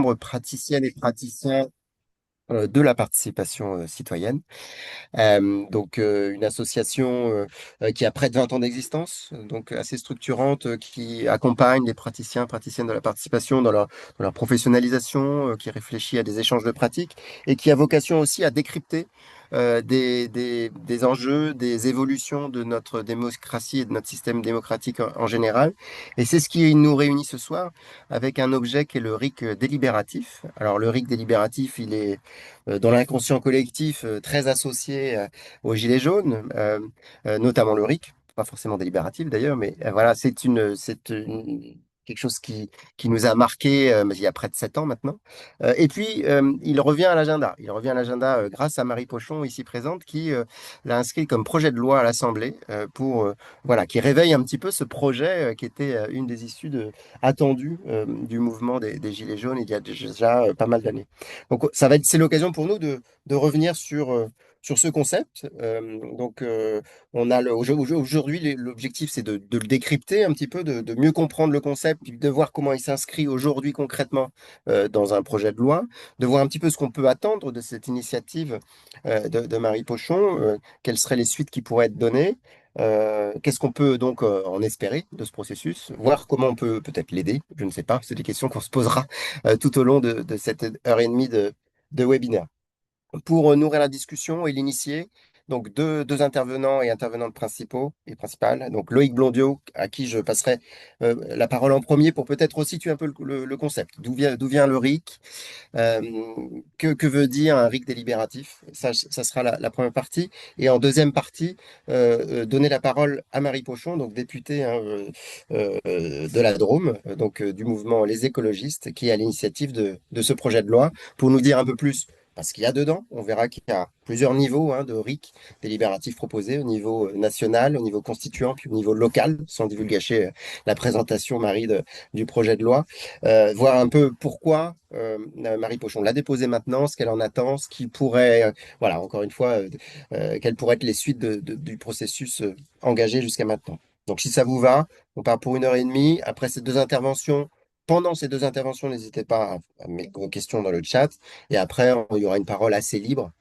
membres praticiennes et praticiens de la participation citoyenne. Une association qui a près de 20 ans d'existence, donc assez structurante, qui accompagne les praticiens, praticiennes de la participation dans leur professionnalisation, qui réfléchit à des échanges de pratiques et qui a vocation aussi à décrypter des enjeux, des évolutions de notre démocratie et de notre système démocratique en général. Et c'est ce qui nous réunit ce soir avec un objet qui est le RIC délibératif. Alors le RIC délibératif, il est dans l'inconscient collectif très associé aux Gilets jaunes, notamment le RIC, pas forcément délibératif d'ailleurs, mais voilà, quelque chose qui nous a marqué il y a près de 7 ans maintenant. Et puis, il revient à l'agenda. Il revient à l'agenda grâce à Marie Pochon, ici présente, qui l'a inscrit comme projet de loi à l'Assemblée voilà, qui réveille un petit peu ce projet qui était une des issues attendues du mouvement des Gilets jaunes il y a déjà pas mal d'années. Donc, c'est l'occasion pour nous de revenir sur ce concept. Aujourd'hui, l'objectif, c'est de le décrypter un petit peu, de mieux comprendre le concept, puis de voir comment il s'inscrit aujourd'hui concrètement dans un projet de loi, de voir un petit peu ce qu'on peut attendre de cette initiative de Marie Pochon, quelles seraient les suites qui pourraient être données. Qu'est-ce qu'on peut donc en espérer de ce processus, voir comment on peut peut-être l'aider, je ne sais pas, c'est des questions qu'on se posera tout au long de cette heure et demie de webinaire. Pour nourrir la discussion et l'initier, donc deux intervenants et intervenantes principaux et principales. Donc Loïc Blondiot, à qui je passerai la parole en premier pour peut-être resituer un peu le concept. D'où vient le RIC? Euh, que veut dire un RIC délibératif? Ça sera la première partie. Et en deuxième partie, donner la parole à Marie Pochon, donc députée hein, de la Drôme, du mouvement Les Écologistes, qui est à l'initiative de ce projet de loi, pour nous dire un peu plus parce qu'il y a dedans. On verra qu'il y a plusieurs niveaux hein, de RIC délibératifs proposés, au niveau national, au niveau constituant, puis au niveau local, sans divulgacher la présentation, Marie, du projet de loi. Voir un peu pourquoi Marie Pochon l'a déposé maintenant, ce qu'elle en attend, ce qui pourrait, voilà, encore une fois, quelles pourraient être les suites du processus engagé jusqu'à maintenant. Donc, si ça vous va, on part pour 1 heure et demie. Après ces deux interventions, pendant ces deux interventions, n'hésitez pas à mettre vos questions dans le chat. Et après, il y aura une parole assez libre.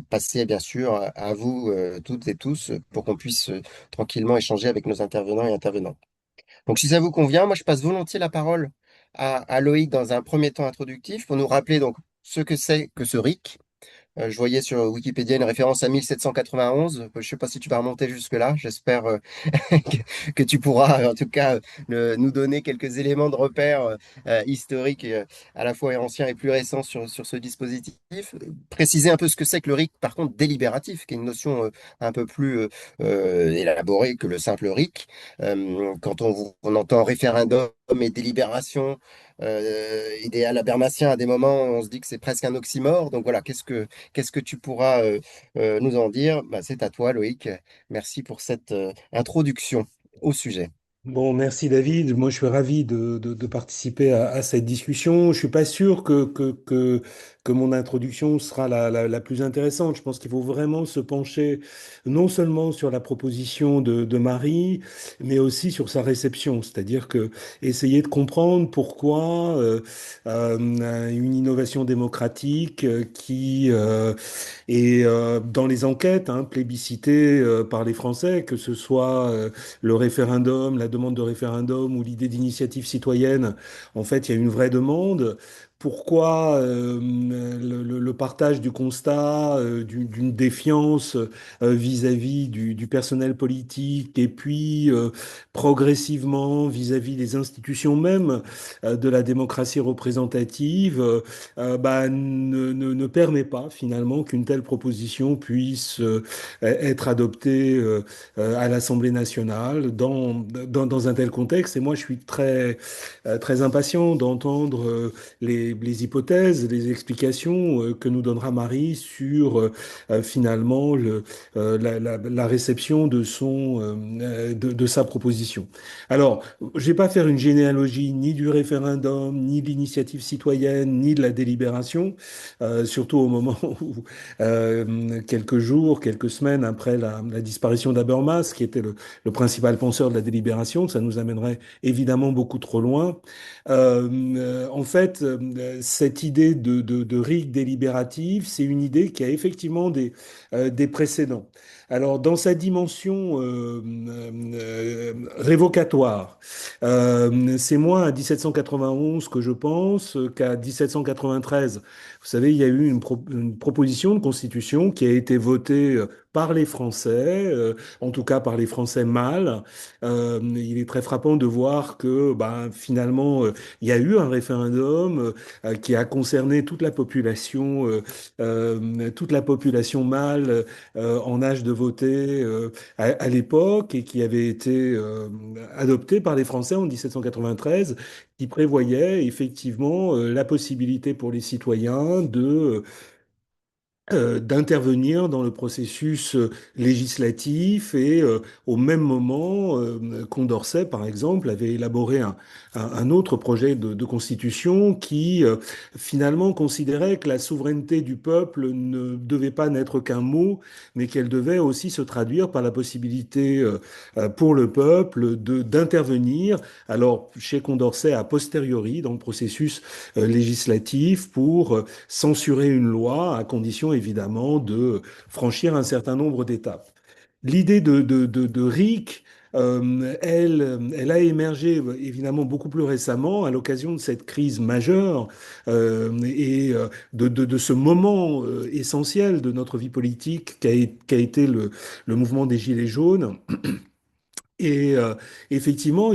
Passez bien sûr à vous toutes et tous pour qu'on puisse tranquillement échanger avec nos intervenants et intervenantes. Donc, si ça vous convient, moi, je passe volontiers la parole à Loïc dans un premier temps introductif pour nous rappeler donc ce que c'est que ce RIC. Je voyais sur Wikipédia une référence à 1791. Je ne sais pas si tu vas remonter jusque-là. J'espère que tu pourras, en tout cas, nous donner quelques éléments de repère historiques, à la fois anciens et plus récents sur ce dispositif. Préciser un peu ce que c'est que le RIC, par contre, délibératif, qui est une notion un peu plus élaborée que le simple RIC. Quand on entend référendum et délibération, idéal habermasien, à des moments, on se dit que c'est presque un oxymore. Donc voilà, qu'est-ce que tu pourras nous en dire? Bah, c'est à toi, Loïc. Merci pour cette introduction au sujet. Bon, merci David. Moi, je suis ravi de participer à cette discussion. Je suis pas sûr que mon introduction sera la plus intéressante. Je pense qu'il faut vraiment se pencher non seulement sur la proposition de Marie, mais aussi sur sa réception. C'est-à-dire que essayer de comprendre pourquoi une innovation démocratique qui est dans les enquêtes hein, plébiscitée par les Français, que ce soit le référendum, la demande de référendum ou l'idée d'initiative citoyenne, en fait, il y a une vraie demande. Pourquoi le partage du constat d'une défiance vis-à-vis du personnel politique et puis progressivement vis-à-vis des institutions même de la démocratie représentative ne permet pas finalement qu'une telle proposition puisse être adoptée à l'Assemblée nationale dans un tel contexte. Et moi, je suis très impatient d'entendre les hypothèses, les explications que nous donnera Marie sur finalement la réception de sa proposition. Alors, je ne vais pas faire une généalogie ni du référendum, ni de l'initiative citoyenne, ni de la délibération, surtout au moment où, quelques jours, quelques semaines après la disparition d'Habermas, qui était le principal penseur de la délibération, ça nous amènerait évidemment beaucoup trop loin. En fait, cette idée de RIC délibérative, c'est une idée qui a effectivement des précédents. Alors, dans sa dimension révocatoire, c'est moins à 1791 que je pense qu'à 1793. Vous savez, il y a eu une proposition de constitution qui a été votée par les Français, en tout cas par les Français mâles. Il est très frappant de voir que ben, finalement, il y a eu un référendum qui a concerné toute la population mâle en âge de voter à l'époque et qui avait été adopté par les Français en 1793, qui prévoyait effectivement la possibilité pour les citoyens d'intervenir dans le processus législatif et au même moment, Condorcet, par exemple, avait élaboré un autre projet de constitution qui finalement considérait que la souveraineté du peuple ne devait pas n'être qu'un mot, mais qu'elle devait aussi se traduire par la possibilité pour le peuple d'intervenir, alors chez Condorcet a posteriori dans le processus législatif pour censurer une loi à condition évidemment de franchir un certain nombre d'étapes. L'idée de RIC, elle a émergé évidemment beaucoup plus récemment à l'occasion de cette crise majeure et de ce moment essentiel de notre vie politique qu'a été le mouvement des Gilets jaunes. Et effectivement,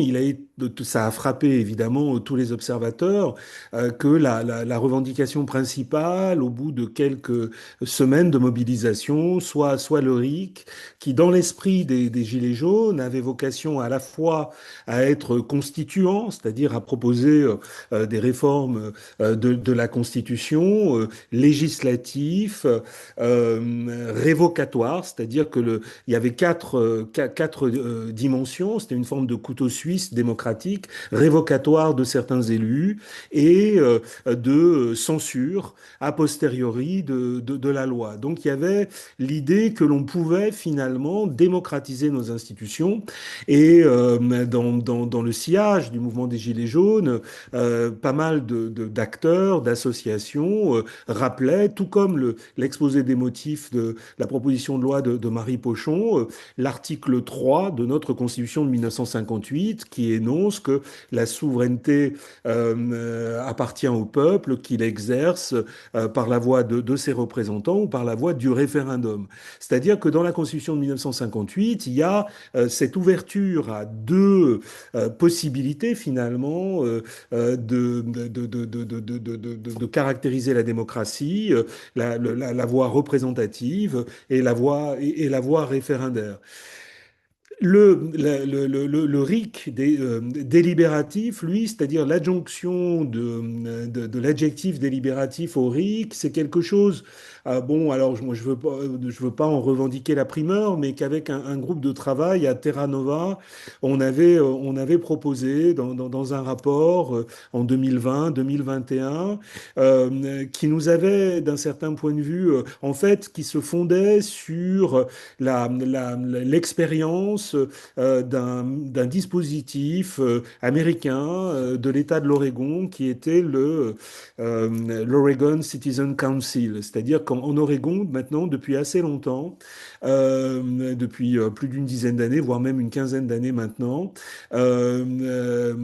ça a frappé évidemment tous les observateurs que la revendication principale, au bout de quelques semaines de mobilisation, soit le RIC, qui dans l'esprit des Gilets jaunes avait vocation à la fois à être constituant, c'est-à-dire à proposer des réformes de la Constitution, législatif, révocatoire, c'est-à-dire que il y avait quatre dimensions. C'était une forme de couteau suisse démocratique, révocatoire de certains élus et de censure a posteriori de la loi. Donc il y avait l'idée que l'on pouvait finalement démocratiser nos institutions et dans le sillage du mouvement des Gilets jaunes, pas mal d'acteurs, d'associations rappelaient, tout comme l'exposé des motifs de la proposition de loi de Marie Pochon, l'article 3 de notre Constitution de 1958 qui énonce que la souveraineté appartient au peuple, qu'il exerce par la voix de ses représentants ou par la voix du référendum. C'est-à-dire que dans la Constitution de 1958, il y a cette ouverture à deux possibilités finalement de caractériser la démocratie, la voie représentative et la voie référendaire. Le RIC délibératif, lui, c'est-à-dire l'adjonction de l'adjectif délibératif au RIC, c'est quelque chose, bon, alors moi je veux pas en revendiquer la primeur, mais qu'avec un groupe de travail à Terra Nova, on avait proposé dans un rapport en 2020-2021, qui nous avait, d'un certain point de vue, en fait, qui se fondait sur l'expérience d'un dispositif américain de l'État de l'Oregon qui était l'Oregon Citizen Council. C'est-à-dire qu'en Oregon, maintenant, depuis assez longtemps, depuis plus d'une dizaine d'années, voire même une quinzaine d'années maintenant, on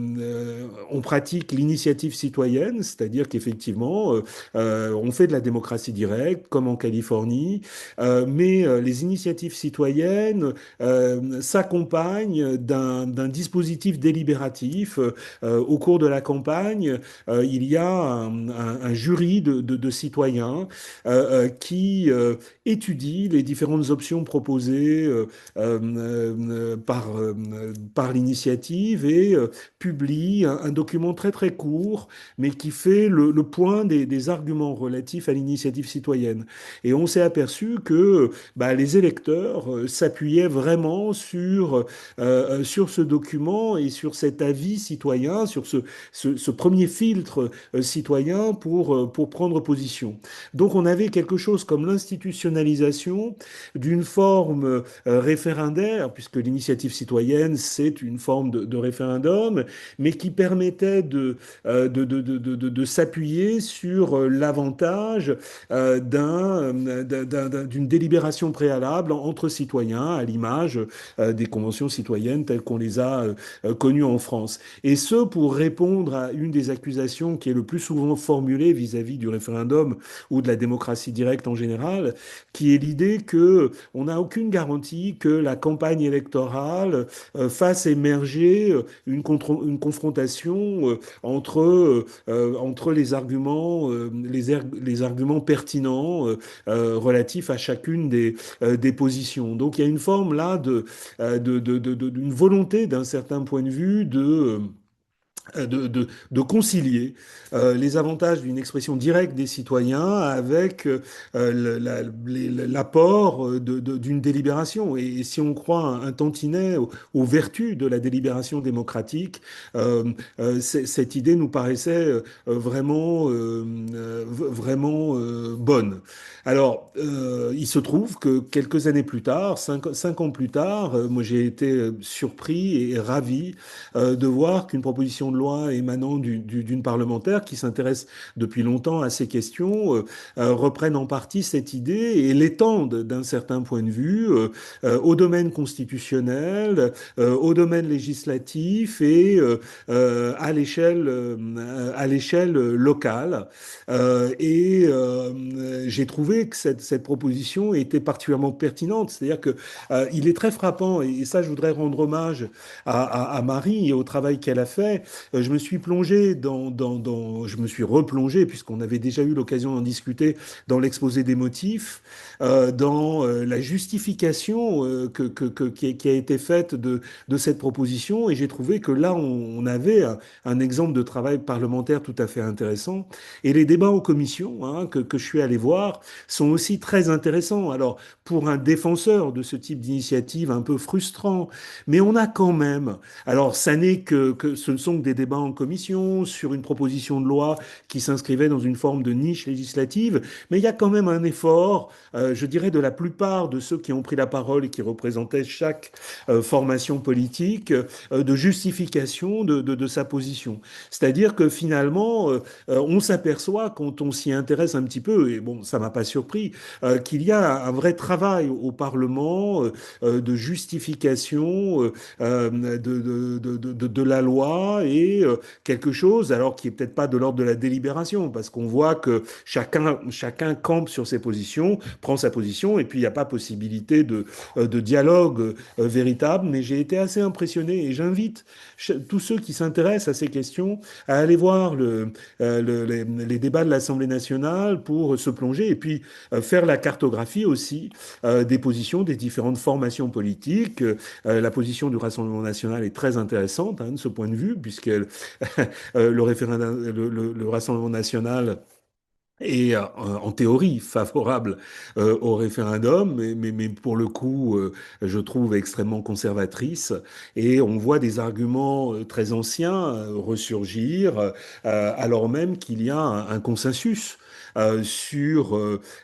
pratique l'initiative citoyenne, c'est-à-dire qu'effectivement, on fait de la démocratie directe, comme en Californie, mais les initiatives citoyennes s'accompagne d'un dispositif délibératif. Au cours de la campagne, il y a un jury de citoyens qui étudie les différentes options proposées par l'initiative et publie un document très très court, mais qui fait le point des arguments relatifs à l'initiative citoyenne. Et on s'est aperçu que bah, les électeurs s'appuyaient vraiment sur sur ce document et sur cet avis citoyen, sur ce premier filtre citoyen pour prendre position. Donc on avait quelque chose comme l'institutionnalisation d'une forme référendaire, puisque l'initiative citoyenne, c'est une forme de référendum, mais qui permettait de s'appuyer sur l'avantage d'une délibération préalable entre citoyens, à l'image des conventions citoyennes telles qu'on les a connues en France. Et ce, pour répondre à une des accusations qui est le plus souvent formulée vis-à-vis du référendum ou de la démocratie directe en général, qui est l'idée que on n'a aucune garantie que la campagne électorale fasse émerger une confrontation entre les arguments pertinents relatifs à chacune des positions. Donc il y a une forme là d'une volonté d'un certain point de vue de concilier les avantages d'une expression directe des citoyens avec l'apport d'une délibération. Et si on croit un tantinet aux vertus de la délibération démocratique, cette idée nous paraissait vraiment bonne. Alors, il se trouve que quelques années plus tard, 5 ans plus tard, moi j'ai été surpris et ravi de voir qu'une proposition de loi émanant d'une parlementaire qui s'intéresse depuis longtemps à ces questions reprenne en partie cette idée et l'étende d'un certain point de vue au domaine constitutionnel, au domaine législatif et à l'échelle locale. J'ai trouvé que cette proposition était particulièrement pertinente. C'est-à-dire que il est très frappant, et ça je voudrais rendre hommage à Marie et au travail qu'elle a fait. Je me suis plongé je me suis replongé, puisqu'on avait déjà eu l'occasion d'en discuter, dans l'exposé des motifs, dans la justification qui a été faite de cette proposition, et j'ai trouvé que là, on avait un exemple de travail parlementaire tout à fait intéressant. Et les débats en commission, hein, que je suis allé voir, sont aussi très intéressants. Alors, pour un défenseur de ce type d'initiative un peu frustrant, mais on a quand même, alors ça n'est que ce ne sont que des débats en commission sur une proposition de loi qui s'inscrivait dans une forme de niche législative, mais il y a quand même un effort, je dirais, de la plupart de ceux qui ont pris la parole et qui représentaient chaque formation politique, de justification de sa position. C'est-à-dire que finalement, on s'aperçoit quand on s'y intéresse un petit peu, et bon, ça m'a pas surpris, qu'il y a un vrai travail au Parlement de justification de la loi et quelque chose, alors qui est peut-être pas de l'ordre de la délibération, parce qu'on voit que chacun campe sur ses positions, prend sa position, et puis il n'y a pas possibilité de dialogue véritable. Mais j'ai été assez impressionné, et j'invite tous ceux qui s'intéressent à ces questions à aller voir les débats de l'Assemblée nationale pour se plonger, et puis faire la cartographie aussi des positions des différentes formations politiques. La position du Rassemblement national est très intéressante, hein, de ce point de vue, puisque le Rassemblement national est en théorie favorable au référendum, mais pour le coup, je trouve extrêmement conservatrice. Et on voit des arguments très anciens ressurgir, alors même qu'il y a un consensus sur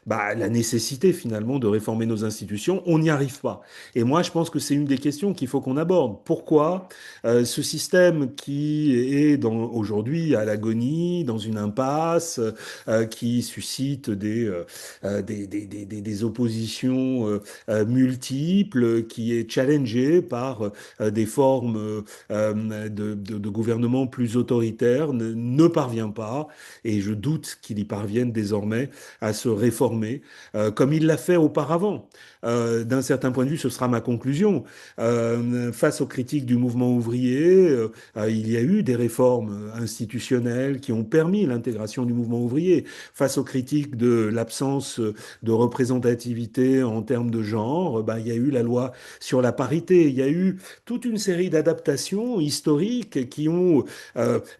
la nécessité finalement de réformer nos institutions. On n'y arrive pas. Et moi, je pense que c'est une des questions qu'il faut qu'on aborde. Pourquoi ce système qui est aujourd'hui à l'agonie, dans une impasse, qui suscite des oppositions multiples, qui est challengé par des formes de gouvernement plus autoritaires, ne parvient pas, et je doute qu'il y parvienne désormais à se réformer, comme il l'a fait auparavant. D'un certain point de vue, ce sera ma conclusion. Face aux critiques du mouvement ouvrier, il y a eu des réformes institutionnelles qui ont permis l'intégration du mouvement ouvrier. face aux critiques de l'absence de représentativité en termes de genre, ben, il y a eu la loi sur la parité. Il y a eu toute une série d'adaptations historiques qui ont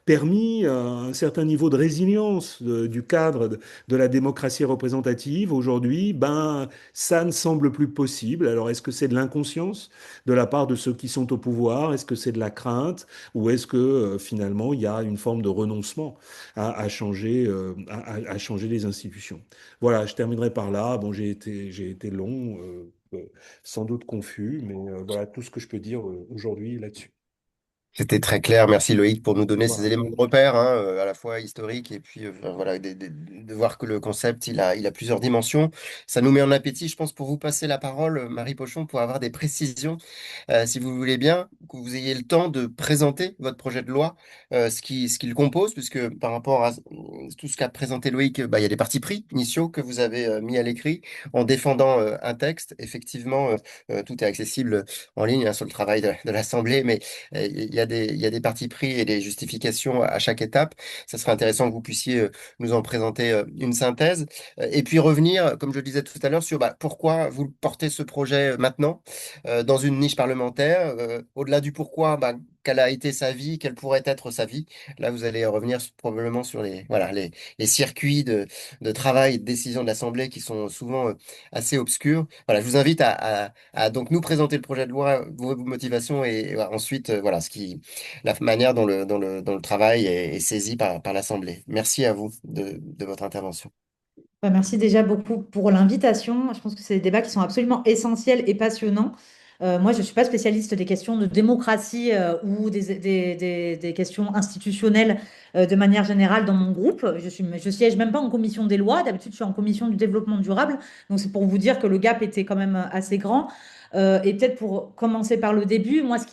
permis un certain niveau de résilience du cadre de la démocratie représentative. Aujourd'hui, ben, ça ne semble plus possible. Alors, est-ce que c'est de l'inconscience de la part de ceux qui sont au pouvoir? Est-ce que c'est de la crainte? Ou est-ce que finalement, il y a une forme de renoncement à changer, à changer les institutions? Voilà, je terminerai par là. Bon, j'ai été long, sans doute confus, mais voilà tout ce que je peux dire aujourd'hui là-dessus. C'était très clair. Merci Loïc pour nous donner ces Voilà. éléments de repère, hein, à la fois historiques et puis enfin, voilà, de voir que le concept il a plusieurs dimensions. Ça nous met en appétit, je pense, pour vous passer la parole, Marie Pochon, pour avoir des précisions, si vous voulez bien, que vous ayez le temps de présenter votre projet de loi, ce qu'il compose, puisque par rapport à tout ce qu'a présenté Loïc, bah, il y a des partis pris initiaux que vous avez mis à l'écrit en défendant un texte. Effectivement, tout est accessible en ligne, hein, sur le travail de l'Assemblée, mais il y a des partis pris et des justifications à chaque étape. Ça serait intéressant que vous puissiez nous en présenter une synthèse. Et puis revenir, comme je le disais tout à l'heure, sur bah, pourquoi vous portez ce projet maintenant dans une niche parlementaire. Au-delà du pourquoi, bah, quelle a été sa vie, quelle pourrait être sa vie. Là, vous allez revenir probablement sur voilà, les circuits de travail, de décision de l'Assemblée qui sont souvent assez obscurs. Voilà, je vous invite à donc nous présenter le projet de loi, vos motivations et ensuite voilà la manière dont le travail est saisi par l'Assemblée. Merci à vous de votre intervention. Bah, merci déjà beaucoup pour l'invitation. Je pense que c'est des débats qui sont absolument essentiels et passionnants. Moi, je ne suis pas spécialiste des questions de démocratie ou des questions institutionnelles de manière générale dans mon groupe. Je siège même pas en commission des lois. D'habitude, je suis en commission du développement durable. Donc, c'est pour vous dire que le gap était quand même assez grand. Et peut-être pour commencer par le début, moi, ce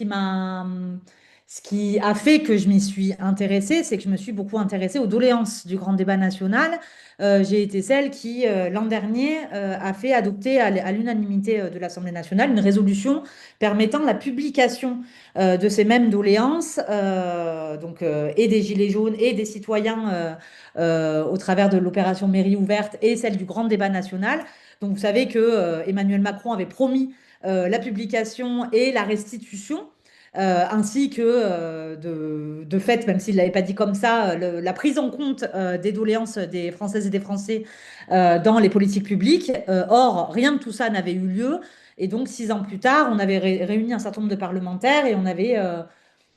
qui a fait que je m'y suis intéressée, c'est que je me suis beaucoup intéressée aux doléances du grand débat national. J'ai été celle qui, l'an dernier, a fait adopter à l'unanimité de l'Assemblée nationale une résolution permettant la publication de ces mêmes doléances, et des Gilets jaunes et des citoyens au travers de l'opération Mairie ouverte et celle du grand débat national. Donc vous savez que Emmanuel Macron avait promis la publication et la restitution. Ainsi que de fait, même s'il ne l'avait pas dit comme ça, la prise en compte des doléances des Françaises et des Français dans les politiques publiques. Or, rien de tout ça n'avait eu lieu. Et donc, 6 ans plus tard, on avait réuni un certain nombre de parlementaires et on avait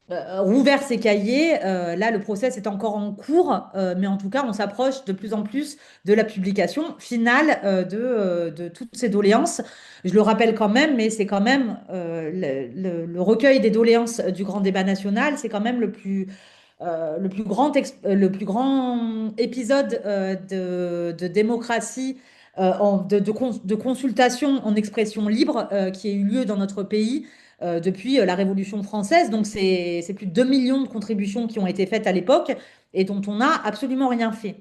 rouvert ces cahiers. Là, le process est encore en cours, mais en tout cas, on s'approche de plus en plus de la publication finale de toutes ces doléances. Je le rappelle quand même, mais c'est quand même le recueil des doléances du grand débat national, c'est quand même le plus grand épisode de démocratie, de consultation en expression libre qui a eu lieu dans notre pays depuis la Révolution française. Donc, c'est plus de 2 millions de contributions qui ont été faites à l'époque et dont on n'a absolument rien fait.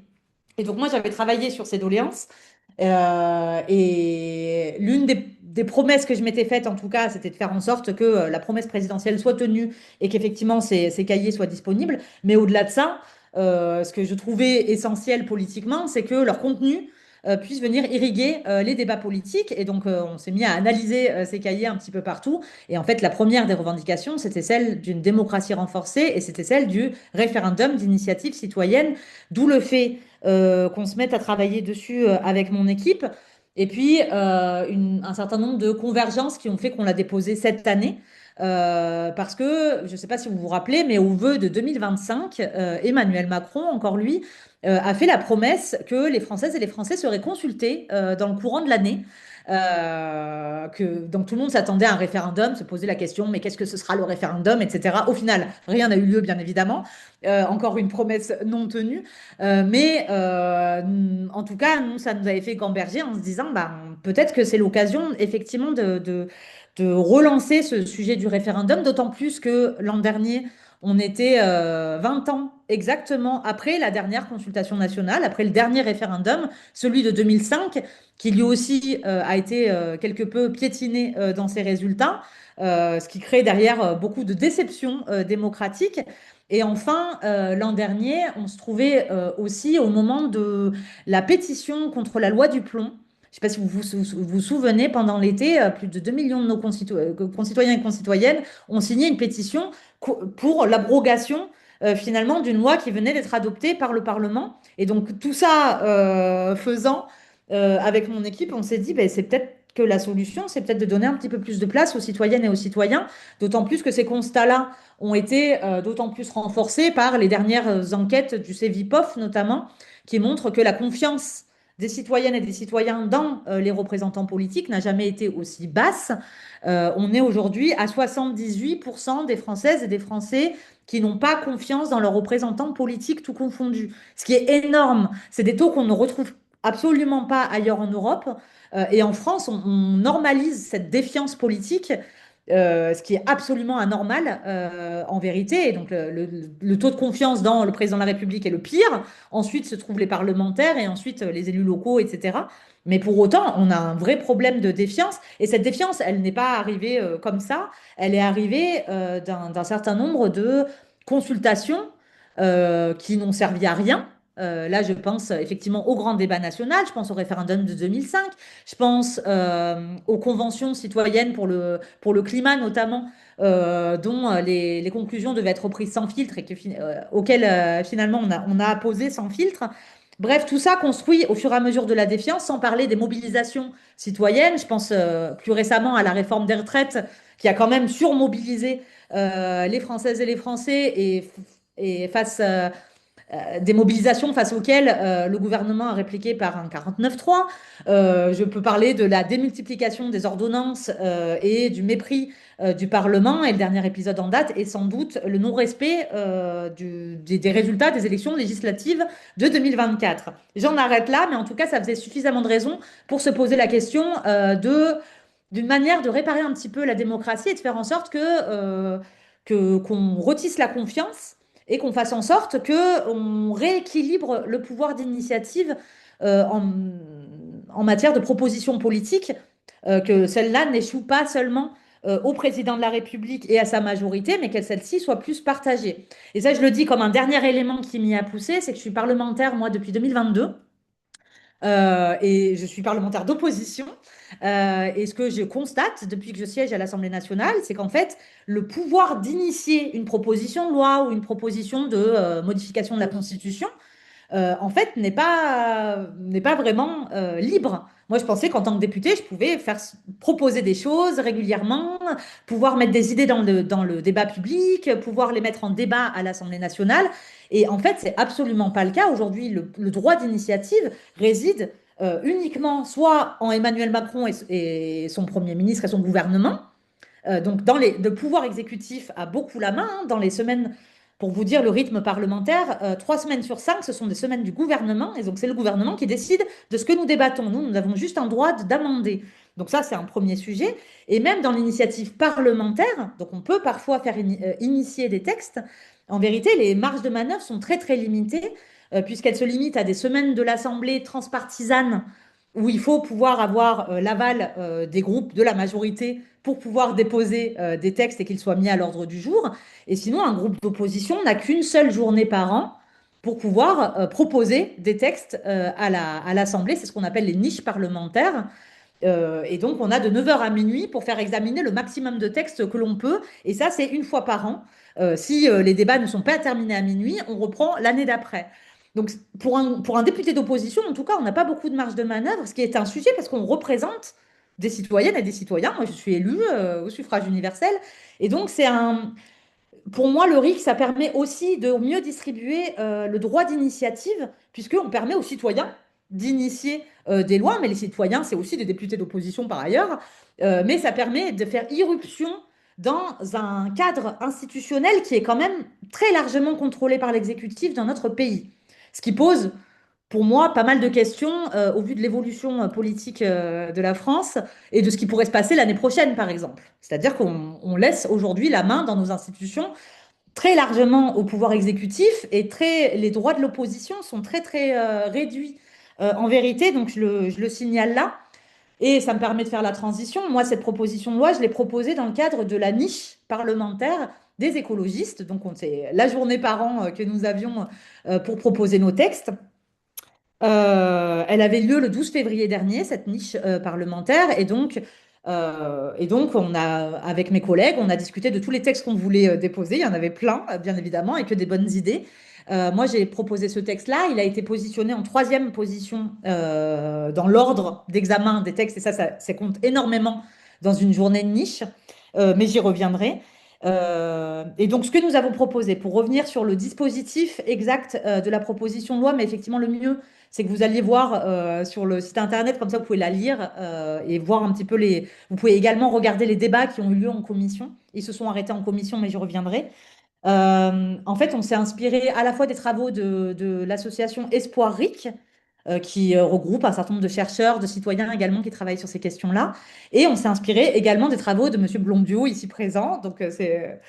Et donc, moi, j'avais travaillé sur ces doléances. Et l'une des promesses que je m'étais faite, en tout cas, c'était de faire en sorte que la promesse présidentielle soit tenue et qu'effectivement ces cahiers soient disponibles. Mais au-delà de ça, ce que je trouvais essentiel politiquement, c'est que leur contenu puisse venir irriguer les débats politiques. Et donc, on s'est mis à analyser ces cahiers un petit peu partout. Et en fait, la première des revendications, c'était celle d'une démocratie renforcée et c'était celle du référendum d'initiative citoyenne, d'où le fait qu'on se mette à travailler dessus avec mon équipe. Et puis, un certain nombre de convergences qui ont fait qu'on l'a déposé cette année. Parce que, je ne sais pas si vous vous rappelez, mais au vœu de 2025, Emmanuel Macron, encore lui, a fait la promesse que les Françaises et les Français seraient consultés dans le courant de l'année. Donc tout le monde s'attendait à un référendum, se posait la question, mais qu'est-ce que ce sera le référendum, etc. Au final, rien n'a eu lieu, bien évidemment. Encore une promesse non tenue. En tout cas, nous, ça nous avait fait gamberger en se disant, bah, peut-être que c'est l'occasion, effectivement, de relancer ce sujet du référendum, d'autant plus que l'an dernier, on était 20 ans exactement après la dernière consultation nationale, après le dernier référendum, celui de 2005, qui lui aussi a été quelque peu piétiné dans ses résultats, ce qui crée derrière beaucoup de déceptions démocratiques. Et enfin, l'an dernier, on se trouvait aussi au moment de la pétition contre la loi du plomb. Je ne sais pas si vous souvenez, pendant l'été, plus de 2 millions de nos concitoyens et concitoyennes ont signé une pétition pour l'abrogation finalement d'une loi qui venait d'être adoptée par le Parlement. Et donc tout ça faisant, avec mon équipe, on s'est dit, ben, c'est peut-être que la solution, c'est peut-être de donner un petit peu plus de place aux citoyennes et aux citoyens, d'autant plus que ces constats-là ont été d'autant plus renforcés par les dernières enquêtes du CEVIPOF notamment, qui montrent que la confiance des citoyennes et des citoyens dans les représentants politiques n'a jamais été aussi basse. On est aujourd'hui à 78% des Françaises et des Français qui n'ont pas confiance dans leurs représentants politiques tout confondus. Ce qui est énorme. C'est des taux qu'on ne retrouve absolument pas ailleurs en Europe. Et en France, on normalise cette défiance politique, ce qui est absolument anormal en vérité. Et donc le taux de confiance dans le président de la République est le pire. Ensuite se trouvent les parlementaires et ensuite les élus locaux, etc. Mais pour autant, on a un vrai problème de défiance. Et cette défiance, elle n'est pas arrivée comme ça. Elle est arrivée d'un certain nombre de consultations qui n'ont servi à rien. Là, je pense effectivement au grand débat national, je pense au référendum de 2005, je pense aux conventions citoyennes pour le climat notamment, dont les conclusions devaient être prises sans filtre et auxquelles finalement on a apposé sans filtre. Bref, tout ça construit au fur et à mesure de la défiance, sans parler des mobilisations citoyennes. Je pense plus récemment à la réforme des retraites qui a quand même surmobilisé les Françaises et les Français et face des mobilisations face auxquelles le gouvernement a répliqué par un 49-3. Je peux parler de la démultiplication des ordonnances et du mépris du Parlement. Et le dernier épisode en date est sans doute le non-respect des résultats des élections législatives de 2024. J'en arrête là, mais en tout cas, ça faisait suffisamment de raisons pour se poser la question d'une manière de réparer un petit peu la démocratie et de faire en sorte qu'on retisse la confiance et qu'on fasse en sorte qu'on rééquilibre le pouvoir d'initiative euh, en, en matière de propositions politiques, que celle-là n'échoue pas seulement au président de la République et à sa majorité, mais que celle-ci soit plus partagée. Et ça, je le dis comme un dernier élément qui m'y a poussé, c'est que je suis parlementaire, moi, depuis 2022. Et je suis parlementaire d'opposition. Et ce que je constate depuis que je siège à l'Assemblée nationale, c'est qu'en fait, le pouvoir d'initier une proposition de loi ou une proposition de modification de la Constitution, en fait, n'est pas vraiment libre. Moi, je pensais qu'en tant que députée, je pouvais proposer des choses régulièrement, pouvoir mettre des idées dans le débat public, pouvoir les mettre en débat à l'Assemblée nationale. Et en fait, c'est absolument pas le cas. Aujourd'hui, le droit d'initiative réside uniquement soit en Emmanuel Macron et son Premier ministre et son gouvernement, donc, le pouvoir exécutif a beaucoup la main dans les semaines, pour vous dire le rythme parlementaire, 3 semaines sur 5, ce sont des semaines du gouvernement. Et donc, c'est le gouvernement qui décide de ce que nous débattons. Nous avons juste un droit d'amender. Donc, ça, c'est un premier sujet. Et même dans l'initiative parlementaire, donc on peut parfois faire initier des textes. En vérité, les marges de manœuvre sont très, très limitées, puisqu'elles se limitent à des semaines de l'Assemblée transpartisane où il faut pouvoir avoir l'aval des groupes de la majorité pour pouvoir déposer des textes et qu'ils soient mis à l'ordre du jour. Et sinon, un groupe d'opposition n'a qu'une seule journée par an pour pouvoir proposer des textes à l'Assemblée. C'est ce qu'on appelle les niches parlementaires. Et donc, on a de 9 heures à minuit pour faire examiner le maximum de textes que l'on peut. Et ça, c'est une fois par an. Si les débats ne sont pas terminés à minuit, on reprend l'année d'après. Donc, pour un député d'opposition, en tout cas, on n'a pas beaucoup de marge de manœuvre, ce qui est un sujet parce qu'on représente des citoyennes et des citoyens. Moi, je suis élue au suffrage universel. Et donc, pour moi, le RIC, ça permet aussi de mieux distribuer le droit d'initiative, puisqu'on permet aux citoyens d'initier des lois, mais les citoyens, c'est aussi des députés d'opposition par ailleurs, mais ça permet de faire irruption dans un cadre institutionnel qui est quand même très largement contrôlé par l'exécutif dans notre pays. Ce qui pose, pour moi, pas mal de questions au vu de l'évolution politique de la France et de ce qui pourrait se passer l'année prochaine, par exemple. C'est-à-dire qu'on laisse aujourd'hui la main dans nos institutions très largement au pouvoir exécutif et les droits de l'opposition sont très, très réduits en vérité. Donc, je le signale là. Et ça me permet de faire la transition. Moi, cette proposition de loi, je l'ai proposée dans le cadre de la niche parlementaire des écologistes. Donc, c'est la journée par an que nous avions pour proposer nos textes. Elle avait lieu le 12 février dernier, cette niche parlementaire. Et donc, avec mes collègues, on a discuté de tous les textes qu'on voulait déposer. Il y en avait plein, bien évidemment, et que des bonnes idées. Moi, j'ai proposé ce texte-là. Il a été positionné en troisième position dans l'ordre d'examen des textes. Et ça compte énormément dans une journée de niche. Mais j'y reviendrai. Et donc, ce que nous avons proposé, pour revenir sur le dispositif exact de la proposition de loi, mais effectivement, le mieux, c'est que vous alliez voir sur le site internet, comme ça vous pouvez la lire et voir un petit peu les. Vous pouvez également regarder les débats qui ont eu lieu en commission. Ils se sont arrêtés en commission, mais j'y reviendrai. En fait, on s'est inspiré à la fois des travaux de l'association Espoir RIC, qui regroupe un certain nombre de chercheurs, de citoyens également qui travaillent sur ces questions-là. Et on s'est inspiré également des travaux de Monsieur Blondiot, ici présent. Donc, c'est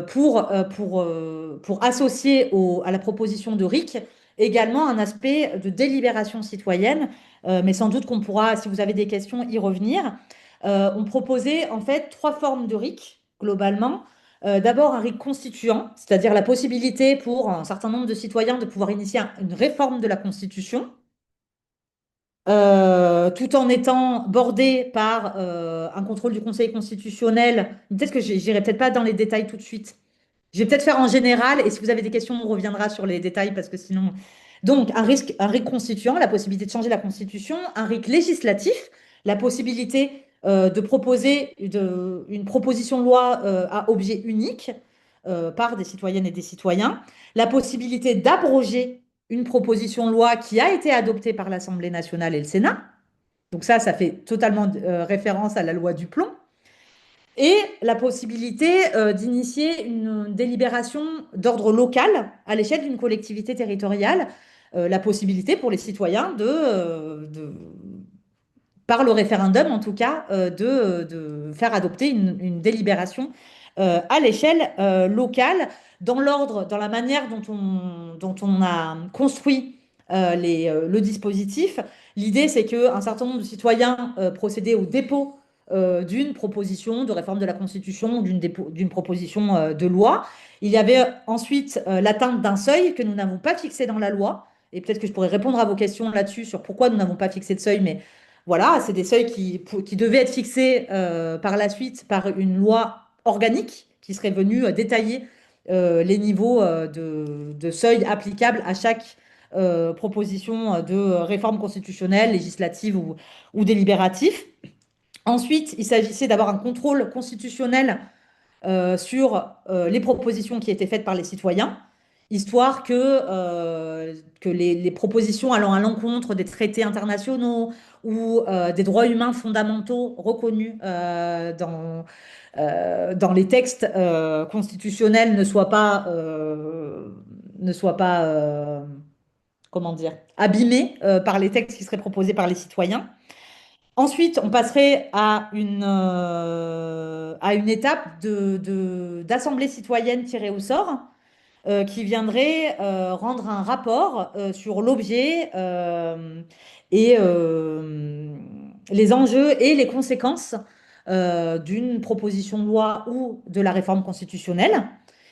pour associer à la proposition de RIC également un aspect de délibération citoyenne, mais sans doute qu'on pourra, si vous avez des questions, y revenir. On proposait en fait trois formes de RIC globalement. D'abord un RIC constituant, c'est-à-dire la possibilité pour un certain nombre de citoyens de pouvoir initier une réforme de la Constitution tout en étant bordé par un contrôle du Conseil constitutionnel. Peut-être que j'irai peut-être pas dans les détails tout de suite. Je vais peut-être faire en général, et si vous avez des questions, on reviendra sur les détails parce que sinon. Donc, un RIC constituant, la possibilité de changer la Constitution, un RIC législatif, la possibilité de proposer une proposition de loi à objet unique par des citoyennes et des citoyens, la possibilité d'abroger une proposition de loi qui a été adoptée par l'Assemblée nationale et le Sénat. Donc ça fait totalement référence à la loi du plomb. Et la possibilité d'initier une délibération d'ordre local à l'échelle d'une collectivité territoriale. La possibilité pour les citoyens par le référendum en tout cas, de faire adopter une délibération à l'échelle locale, dans l'ordre, dans la manière dont on a construit le dispositif. L'idée, c'est qu'un certain nombre de citoyens procédaient au dépôt d'une proposition de réforme de la Constitution, d'une proposition de loi. Il y avait ensuite l'atteinte d'un seuil que nous n'avons pas fixé dans la loi. Et peut-être que je pourrais répondre à vos questions là-dessus sur pourquoi nous n'avons pas fixé de seuil, mais voilà, c'est des seuils qui devaient être fixés par la suite par une loi organique qui serait venue détailler les niveaux de seuil applicables à chaque proposition de réforme constitutionnelle, législative ou délibérative. Ensuite, il s'agissait d'avoir un contrôle constitutionnel sur les propositions qui étaient faites par les citoyens, histoire que les propositions allant à l'encontre des traités internationaux ou des droits humains fondamentaux reconnus dans les textes constitutionnels ne soient pas, comment dire, abîmés par les textes qui seraient proposés par les citoyens. Ensuite, on passerait à une étape d'assemblée citoyenne tirée au sort qui viendrait rendre un rapport sur l'objet et les enjeux et les conséquences d'une proposition de loi ou de la réforme constitutionnelle,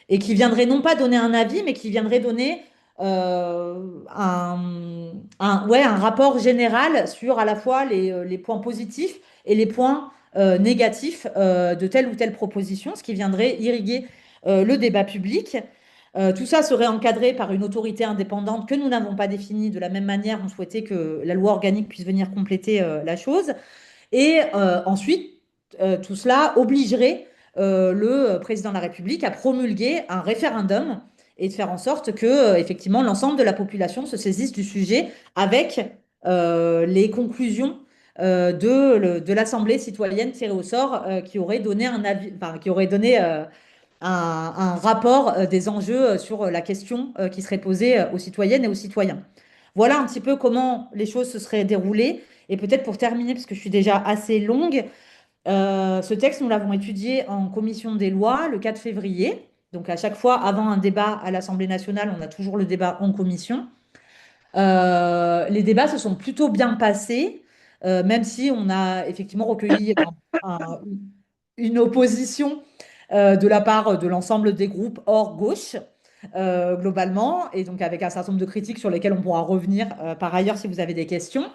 et qui viendrait non pas donner un avis, mais qui viendrait donner un rapport général sur à la fois les points positifs et les points négatifs de telle ou telle proposition, ce qui viendrait irriguer le débat public. Tout ça serait encadré par une autorité indépendante que nous n'avons pas définie. De la même manière, on souhaitait que la loi organique puisse venir compléter la chose. Et ensuite, tout cela obligerait le président de la République à promulguer un référendum et de faire en sorte que, effectivement, l'ensemble de la population se saisisse du sujet avec les conclusions de l'Assemblée citoyenne tirée au sort qui aurait donné un avis, enfin, qui aurait donné un rapport des enjeux sur la question qui serait posée aux citoyennes et aux citoyens. Voilà un petit peu comment les choses se seraient déroulées. Et peut-être pour terminer, parce que je suis déjà assez longue, ce texte, nous l'avons étudié en commission des lois le 4 février. Donc à chaque fois, avant un débat à l'Assemblée nationale, on a toujours le débat en commission. Les débats se sont plutôt bien passés, même si on a effectivement recueilli une opposition de la part de l'ensemble des groupes hors gauche, globalement, et donc avec un certain nombre de critiques sur lesquelles on pourra revenir par ailleurs si vous avez des questions.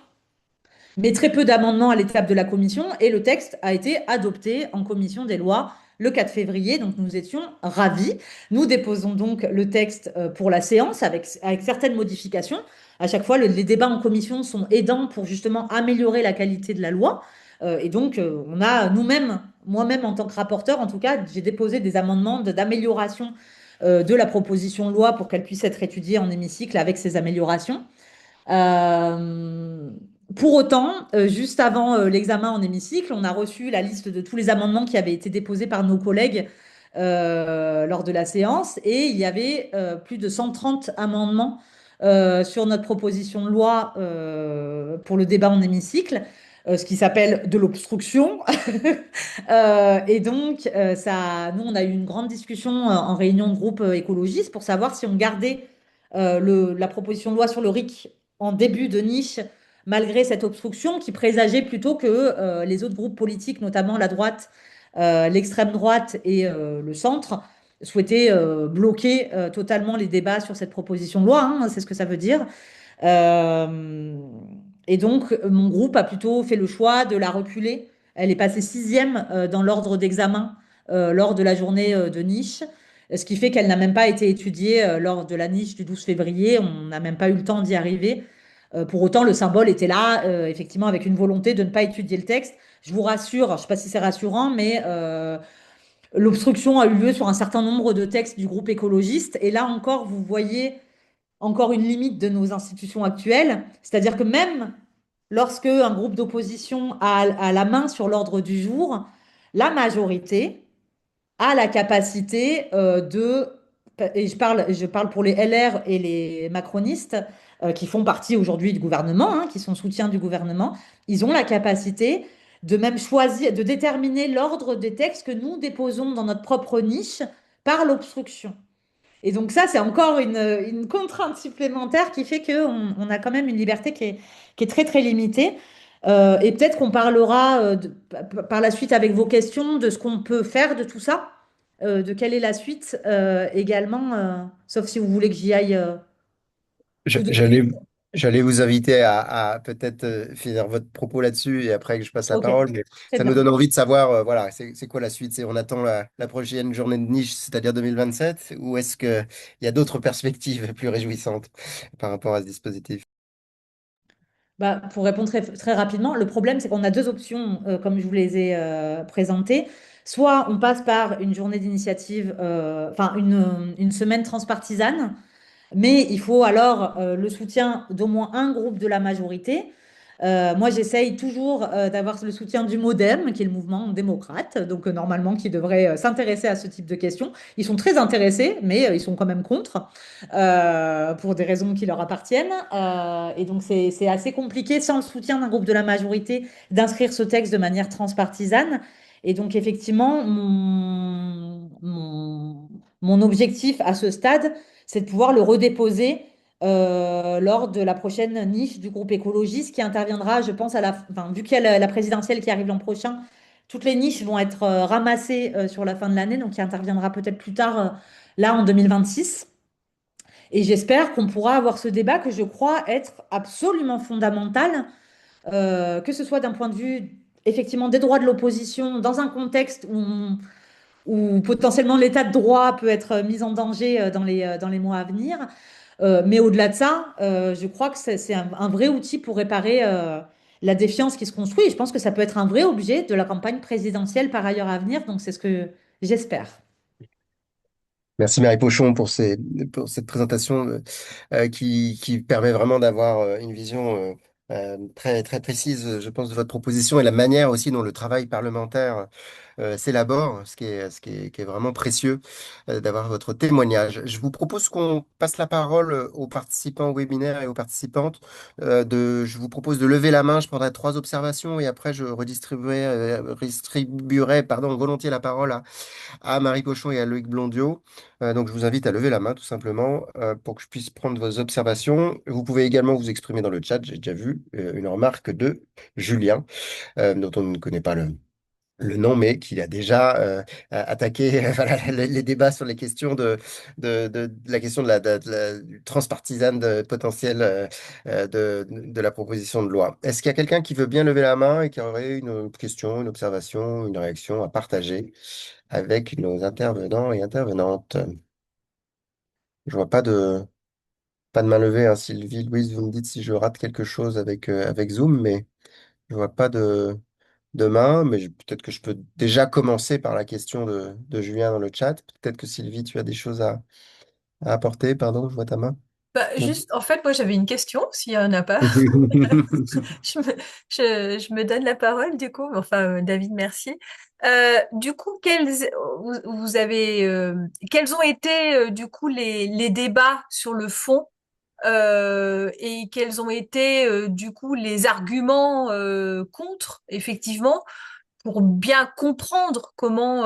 Mais très peu d'amendements à l'étape de la commission, et le texte a été adopté en commission des lois le 4 février, donc nous étions ravis. Nous déposons donc le texte pour la séance avec certaines modifications. À chaque fois, les débats en commission sont aidants pour justement améliorer la qualité de la loi. Et donc, on a nous-mêmes, moi-même en tant que rapporteur, en tout cas, j'ai déposé des amendements d'amélioration de la proposition de loi pour qu'elle puisse être étudiée en hémicycle avec ces améliorations. Euh, pour autant, juste avant l'examen en hémicycle, on a reçu la liste de tous les amendements qui avaient été déposés par nos collègues lors de la séance, et il y avait plus de 130 amendements sur notre proposition de loi pour le débat en hémicycle, ce qui s'appelle de l'obstruction. Et donc, nous, on a eu une grande discussion en réunion de groupe écologiste pour savoir si on gardait la proposition de loi sur le RIC en début de niche, malgré cette obstruction qui présageait plutôt que les autres groupes politiques, notamment la droite, l'extrême droite et le centre, souhaitaient bloquer totalement les débats sur cette proposition de loi, hein, c'est ce que ça veut dire. Euh, et donc, mon groupe a plutôt fait le choix de la reculer. Elle est passée sixième dans l'ordre d'examen lors de la journée de niche, ce qui fait qu'elle n'a même pas été étudiée lors de la niche du 12 février. On n'a même pas eu le temps d'y arriver. Pour autant, le symbole était là, effectivement, avec une volonté de ne pas étudier le texte. Je vous rassure, je ne sais pas si c'est rassurant, mais l'obstruction a eu lieu sur un certain nombre de textes du groupe écologiste. Et là encore, vous voyez encore une limite de nos institutions actuelles. C'est-à-dire que même lorsque un groupe d'opposition a la main sur l'ordre du jour, la majorité a la capacité et je parle pour les LR et les macronistes qui font partie aujourd'hui du gouvernement, hein, qui sont soutiens du gouvernement, ils ont la capacité de même choisir, de déterminer l'ordre des textes que nous déposons dans notre propre niche par l'obstruction. Et donc ça, c'est encore une contrainte supplémentaire qui fait qu'on a quand même une liberté qui est très, très limitée. Et peut-être qu'on parlera par la suite avec vos questions de ce qu'on peut faire de tout ça, de quelle est la suite également, sauf si vous voulez que j'y aille Je- tout de suite. J'allais, j'allais vous inviter à peut-être finir votre propos là-dessus et après que je passe la Ok, parole. Mais très ça nous bien. donne envie de savoir, voilà, c'est quoi la suite? On attend la prochaine journée de niche, c'est-à-dire 2027, ou est-ce qu'il y a d'autres perspectives plus réjouissantes par rapport à ce dispositif? Bah, pour répondre très, très rapidement, le problème, c'est qu'on a deux options, comme je vous les ai présentées. Soit on passe par une journée d'initiative, enfin une semaine transpartisane, mais il faut alors le soutien d'au moins un groupe de la majorité. Moi, j'essaye toujours d'avoir le soutien du MoDem, qui est le mouvement démocrate, donc normalement qui devrait s'intéresser à ce type de questions. Ils sont très intéressés, mais ils sont quand même contre, pour des raisons qui leur appartiennent. Et donc, c'est assez compliqué, sans le soutien d'un groupe de la majorité, d'inscrire ce texte de manière transpartisane. Et donc, effectivement, mon objectif à ce stade, c'est de pouvoir le redéposer lors de la prochaine niche du groupe écologiste qui interviendra, je pense, enfin, vu qu'il y a la présidentielle qui arrive l'an prochain, toutes les niches vont être ramassées sur la fin de l'année, donc qui interviendra peut-être plus tard, là, en 2026. Et j'espère qu'on pourra avoir ce débat que je crois être absolument fondamental, que ce soit d'un point de vue, effectivement, des droits de l'opposition, dans un contexte où potentiellement l'état de droit peut être mis en danger dans les mois à venir. Mais au-delà de ça, je crois que c'est un vrai outil pour réparer la défiance qui se construit. Et je pense que ça peut être un vrai objet de la campagne présidentielle par ailleurs à venir. Donc c'est ce que j'espère. Merci Marie Pochon pour cette présentation qui permet vraiment d'avoir une vision très, très précise, je pense, de votre proposition et la manière aussi dont le travail parlementaire s'élabore, ce qui est vraiment précieux d'avoir votre témoignage. Je vous propose qu'on passe la parole aux participants au webinaire et aux participantes. Je vous propose de lever la main, je prendrai trois observations et après je redistribuerai pardon, volontiers la parole à Marie Pochon et à Loïc Blondiot. Donc, je vous invite à lever la main, tout simplement, pour que je puisse prendre vos observations. Vous pouvez également vous exprimer dans le chat. J'ai déjà vu une remarque de Julien, dont on ne connaît pas le nom, mais qu'il a déjà attaqué voilà, les débats sur les questions de la question du transpartisane potentiel de la proposition de loi. Est-ce qu'il y a quelqu'un qui veut bien lever la main et qui aurait une question, une observation, une réaction à partager avec nos intervenants et intervenantes? Je vois pas de main levée, hein. Sylvie, Louise, vous me dites si je rate quelque chose avec Zoom, mais je vois pas de main, mais peut-être que je peux déjà commencer par la question de Julien dans le chat. Peut-être que Sylvie, tu as des choses à apporter. Pardon, je vois ta main. Bah, Non. juste, en fait, moi j'avais une question, s'il y en a pas. Je me, je me donne la parole du coup, enfin David, merci. Du coup, vous avez, quels ont été du coup les débats sur le fond et quels ont été du coup les arguments contre, effectivement, pour bien comprendre comment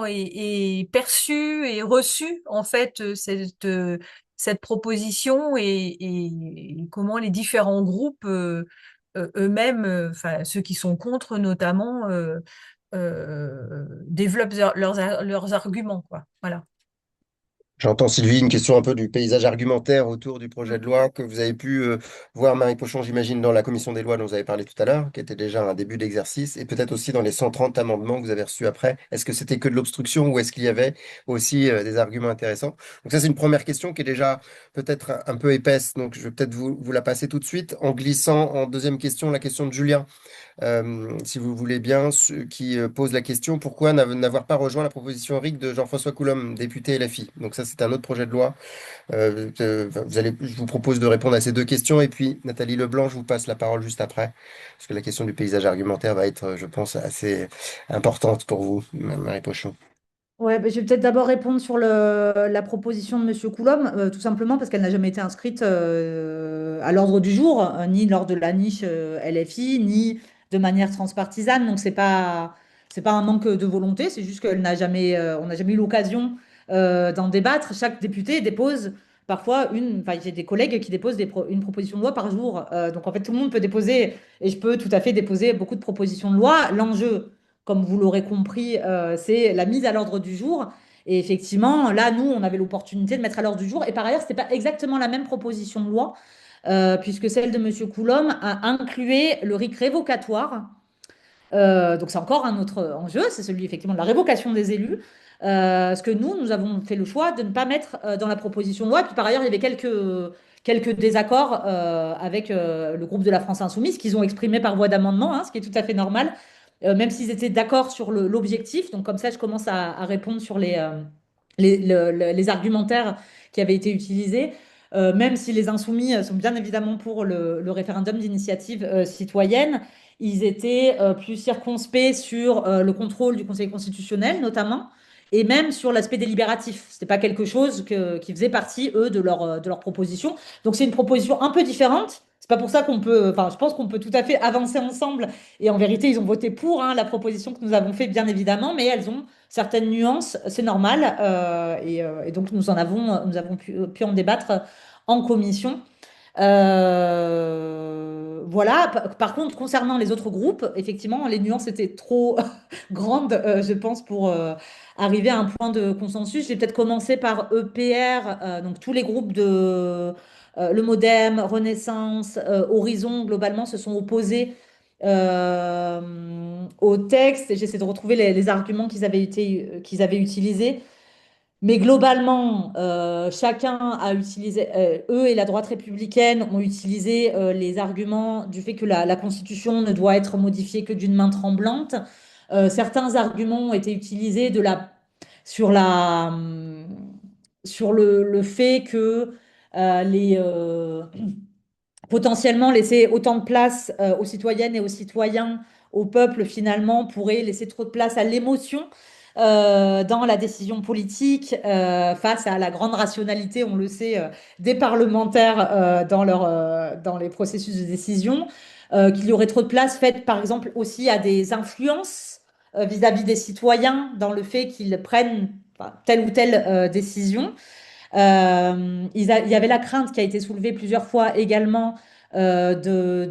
est perçue et reçue en fait cette proposition et comment les différents groupes eux-mêmes, enfin ceux qui sont contre notamment, développent leurs arguments, quoi. Voilà. J'entends, Sylvie, une question un peu du paysage argumentaire autour du projet Mm. de loi que vous avez pu voir, Marie Pochon, j'imagine, dans la commission des lois dont vous avez parlé tout à l'heure, qui était déjà un début d'exercice, et peut-être aussi dans les 130 amendements que vous avez reçus après. Est-ce que c'était que de l'obstruction ou est-ce qu'il y avait aussi des arguments intéressants? Donc ça, c'est une première question qui est déjà peut-être un peu épaisse, donc je vais peut-être vous la passer tout de suite en glissant en deuxième question la question de Julien. Si vous voulez bien, ceux qui posent la question, pourquoi n'avoir pas rejoint la proposition RIC de Jean-François Coulombe, député LFI? Donc ça, c'est un autre projet de loi. Je vous propose de répondre à ces deux questions, et puis Nathalie Leblanc, je vous passe la parole juste après, parce que la question du paysage argumentaire va être, je pense, assez importante pour vous, Marie Pochon. Ouais, bah, je vais peut-être d'abord répondre sur la proposition de Monsieur Coulombe, tout simplement parce qu'elle n'a jamais été inscrite à l'ordre du jour, ni lors de la niche LFI, ni de manière transpartisane. Donc c'est pas un manque de volonté, c'est juste qu'elle n'a jamais, on n'a jamais eu l'occasion d'en débattre. Chaque député dépose parfois enfin j'ai des collègues qui déposent une proposition de loi par jour. Donc en fait tout le monde peut déposer, et je peux tout à fait déposer beaucoup de propositions de loi. L'enjeu, comme vous l'aurez compris, c'est la mise à l'ordre du jour. Et effectivement, là, nous, on avait l'opportunité de mettre à l'ordre du jour. Et par ailleurs, ce n'était pas exactement la même proposition de loi, puisque celle de Monsieur Coulombe a inclué le RIC révocatoire. Donc c'est encore un autre enjeu, c'est celui effectivement de la révocation des élus. Parce que nous avons fait le choix de ne pas mettre dans la proposition de loi. Puis par ailleurs, il y avait quelques désaccords avec le groupe de la France Insoumise qu'ils ont exprimé par voie d'amendement, hein, ce qui est tout à fait normal, même s'ils étaient d'accord sur l'objectif. Donc comme ça, je commence à répondre sur les argumentaires qui avaient été utilisés. Même si les insoumis sont bien évidemment pour le référendum d'initiative citoyenne, ils étaient plus circonspects sur le contrôle du Conseil constitutionnel, notamment, et même sur l'aspect délibératif. Ce n'était pas quelque chose qui faisait partie, eux, de leur proposition. Donc, c'est une proposition un peu différente. C'est pas pour ça qu'on peut, enfin, je pense qu'on peut tout à fait avancer ensemble. Et en vérité, ils ont voté pour, hein, la proposition que nous avons faite, bien évidemment, mais elles ont certaines nuances, c'est normal. Et donc, nous avons pu en débattre en commission. Voilà. Par contre, concernant les autres groupes, effectivement, les nuances étaient trop grandes, je pense, pour arriver à un point de consensus. J'ai peut-être commencé par EPR, donc tous les groupes de le Modem, Renaissance, Horizon, globalement, se sont opposés au texte. Et j'essaie de retrouver les arguments qu'ils avaient utilisés. Mais globalement, chacun a utilisé, eux et la droite républicaine ont utilisé les arguments du fait que la Constitution ne doit être modifiée que d'une main tremblante. Certains arguments ont été utilisés sur sur le fait que potentiellement laisser autant de place aux citoyennes et aux citoyens, au peuple finalement, pourrait laisser trop de place à l'émotion dans la décision politique face à la grande rationalité, on le sait, des parlementaires dans les processus de décision, qu'il y aurait trop de place faite par exemple aussi à des influences vis-à-vis des citoyens dans le fait qu'ils prennent enfin, telle ou telle décision. Il y avait la crainte qui a été soulevée plusieurs fois également d'un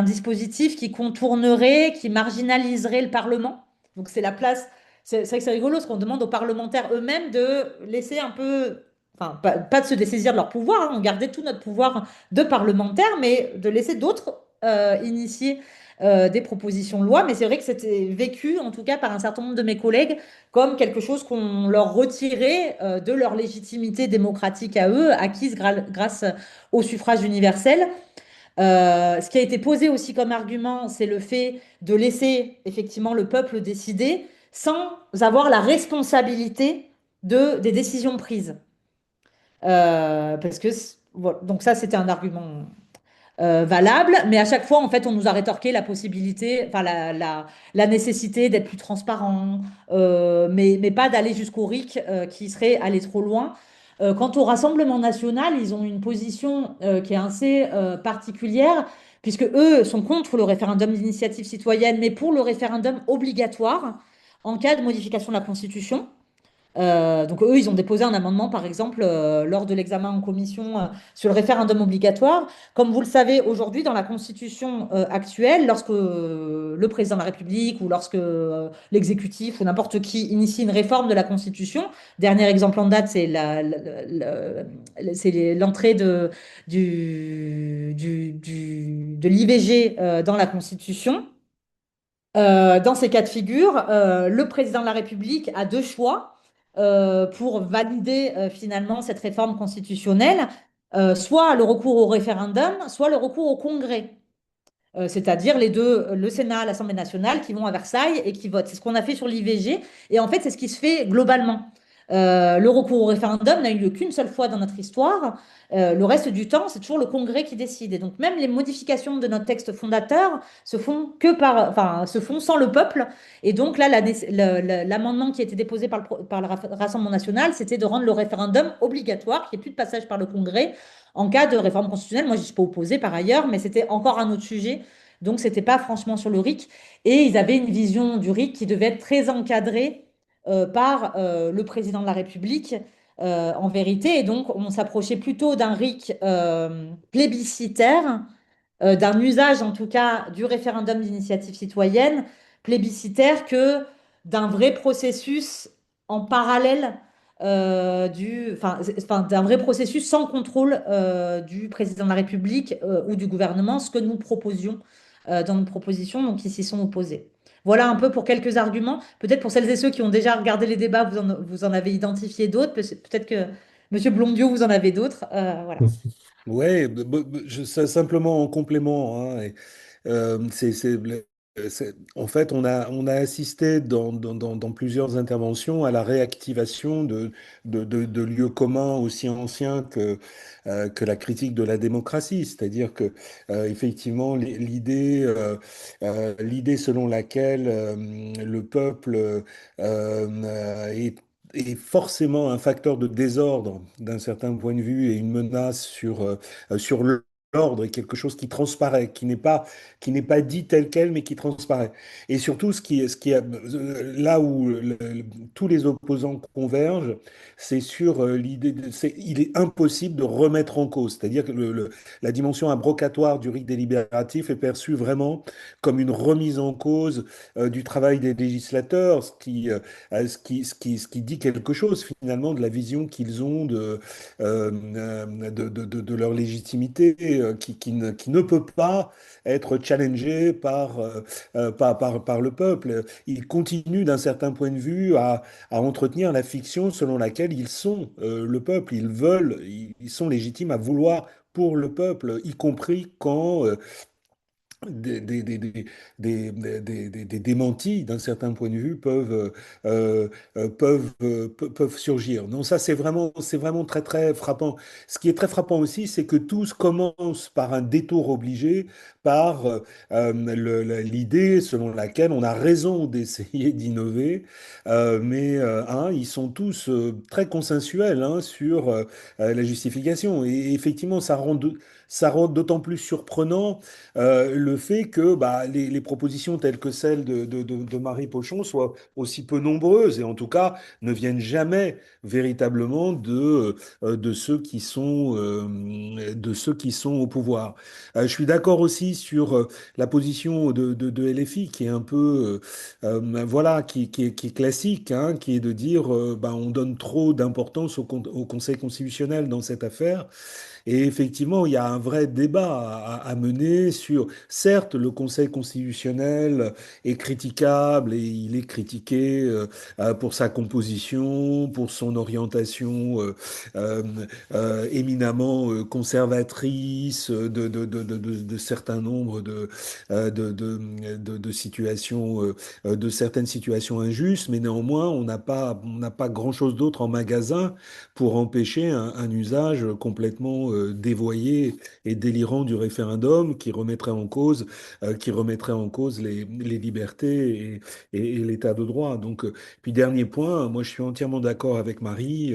dispositif qui contournerait, qui marginaliserait le Parlement. Donc c'est la place. C'est vrai que c'est rigolo, parce qu'on demande aux parlementaires eux-mêmes de laisser un peu, enfin, pas de se dessaisir de leur pouvoir, hein, on gardait tout notre pouvoir de parlementaire, mais de laisser d'autres initier des propositions de loi. Mais c'est vrai que c'était vécu, en tout cas par un certain nombre de mes collègues, comme quelque chose qu'on leur retirait de leur légitimité démocratique à eux, acquise grâce au suffrage universel. Ce qui a été posé aussi comme argument, c'est le fait de laisser effectivement le peuple décider sans avoir la responsabilité des décisions prises. Parce que, voilà, donc ça, c'était un argument valable, mais à chaque fois, en fait, on nous a rétorqué la possibilité, enfin, la nécessité d'être plus transparent, mais pas d'aller jusqu'au RIC qui serait aller trop loin. Quant au Rassemblement national, ils ont une position qui est assez particulière, puisque eux sont contre le référendum d'initiative citoyenne, mais pour le référendum obligatoire en cas de modification de la Constitution. Donc eux, ils ont déposé un amendement, par exemple, lors de l'examen en commission sur le référendum obligatoire. Comme vous le savez, aujourd'hui, dans la Constitution actuelle, lorsque le président de la République ou lorsque l'exécutif ou n'importe qui initie une réforme de la Constitution, dernier exemple en date, c'est l'entrée de l'IVG dans la Constitution. Dans ces cas de figure, le président de la République a deux choix pour valider finalement cette réforme constitutionnelle, soit le recours au référendum, soit le recours au Congrès. C'est-à-dire les deux, le Sénat, l'Assemblée nationale, qui vont à Versailles et qui votent. C'est ce qu'on a fait sur l'IVG. Et en fait, c'est ce qui se fait globalement. Le recours au référendum n'a eu lieu qu'une seule fois dans notre histoire. Le reste du temps, c'est toujours le Congrès qui décide. Et donc, même les modifications de notre texte fondateur se font sans le peuple. Et donc, là, l'amendement qui a été déposé par le Rassemblement national, c'était de rendre le référendum obligatoire, qu'il n'y ait plus de passage par le Congrès en cas de réforme constitutionnelle. Moi, je ne suis pas opposée par ailleurs, mais c'était encore un autre sujet. Donc, ce n'était pas franchement sur le RIC. Et ils avaient une vision du RIC qui devait être très encadrée par le président de la République, en vérité. Et donc, on s'approchait plutôt d'un RIC plébiscitaire, d'un usage en tout cas du référendum d'initiative citoyenne plébiscitaire que d'un vrai processus en parallèle d'un vrai processus sans contrôle du président de la République ou du gouvernement, ce que nous proposions dans nos propositions, donc ils s'y sont opposés. Voilà un peu pour quelques arguments. Peut-être pour celles et ceux qui ont déjà regardé les débats, vous en avez identifié d'autres. Peut-être que Monsieur Blondiot, vous en avez d'autres. Voilà. Ouais, simplement en complément, hein, en fait, on a assisté dans plusieurs interventions à la réactivation de lieux communs aussi anciens que la critique de la démocratie. C'est-à-dire que, effectivement, l'idée selon laquelle le peuple est forcément un facteur de désordre d'un certain point de vue et une menace sur l'ordre est quelque chose qui transparaît, qui n'est pas dit tel quel, mais qui transparaît. Et surtout, là où tous les opposants convergent, c'est sur l'idée, il est impossible de remettre en cause. C'est-à-dire que la dimension abrogatoire du rite délibératif est perçue vraiment comme une remise en cause du travail des législateurs, ce qui dit quelque chose finalement de la vision qu'ils ont de leur légitimité, qui ne peut pas être challengée par le peuple. Ils continuent d'un certain point de vue à entretenir la fiction selon laquelle ils sont le peuple. Ils sont légitimes à vouloir pour le peuple, y compris quand des, des, des, des, des démentis d'un certain point de vue peuvent surgir. Donc ça, c'est vraiment très, très frappant. Ce qui est très frappant aussi, c'est que tous commencent par un détour obligé, par l'idée selon laquelle on a raison d'essayer d'innover, mais ils sont tous très consensuels, hein, sur la justification. Et effectivement, ça rend d'autant plus surprenant le fait que bah, les propositions telles que celles de Marie Pochon soient aussi peu nombreuses et en tout cas ne viennent jamais véritablement de ceux qui sont au pouvoir. Je suis d'accord aussi sur la position de LFI qui est un peu voilà qui est classique, hein, qui est de dire ben, on donne trop d'importance au Conseil constitutionnel dans cette affaire. Et effectivement, il y a un vrai débat à mener sur, certes, le Conseil constitutionnel est critiquable et il est critiqué pour sa composition, pour son orientation euh, éminemment conservatrice de certains nombres de situations, de certaines situations injustes, mais néanmoins, on n'a pas grand-chose d'autre en magasin pour empêcher un usage complètement dévoyé et délirant du référendum qui remettrait en cause les libertés et l'état de droit. Donc, puis dernier point, moi je suis entièrement d'accord avec Marie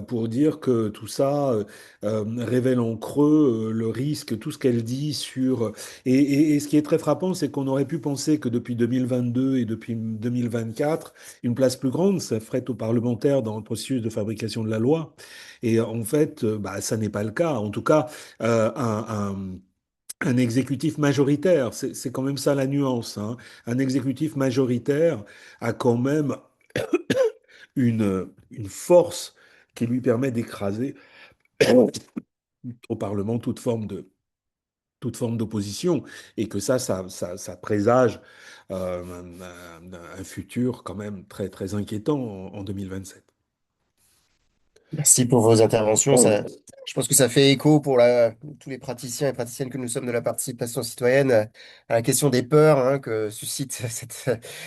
pour dire que tout ça révèle en creux le risque, tout ce qu'elle dit sur... Et ce qui est très frappant, c'est qu'on aurait pu penser que depuis 2022 et depuis 2024, une place plus grande ça ferait aux parlementaires dans le processus de fabrication de la loi. Et en fait, bah, ça n'est pas le cas. En tout cas, euh, un, un- un exécutif majoritaire, c'est quand même ça la nuance, hein. Un exécutif majoritaire a quand même une force qui lui permet d'écraser au Parlement toute forme d'opposition, et que ça présage un futur quand même très, très inquiétant en 2027. Merci pour vos interventions. Je pense que ça fait écho pour tous les praticiens et praticiennes que nous sommes de la participation citoyenne à la question des peurs hein, que suscite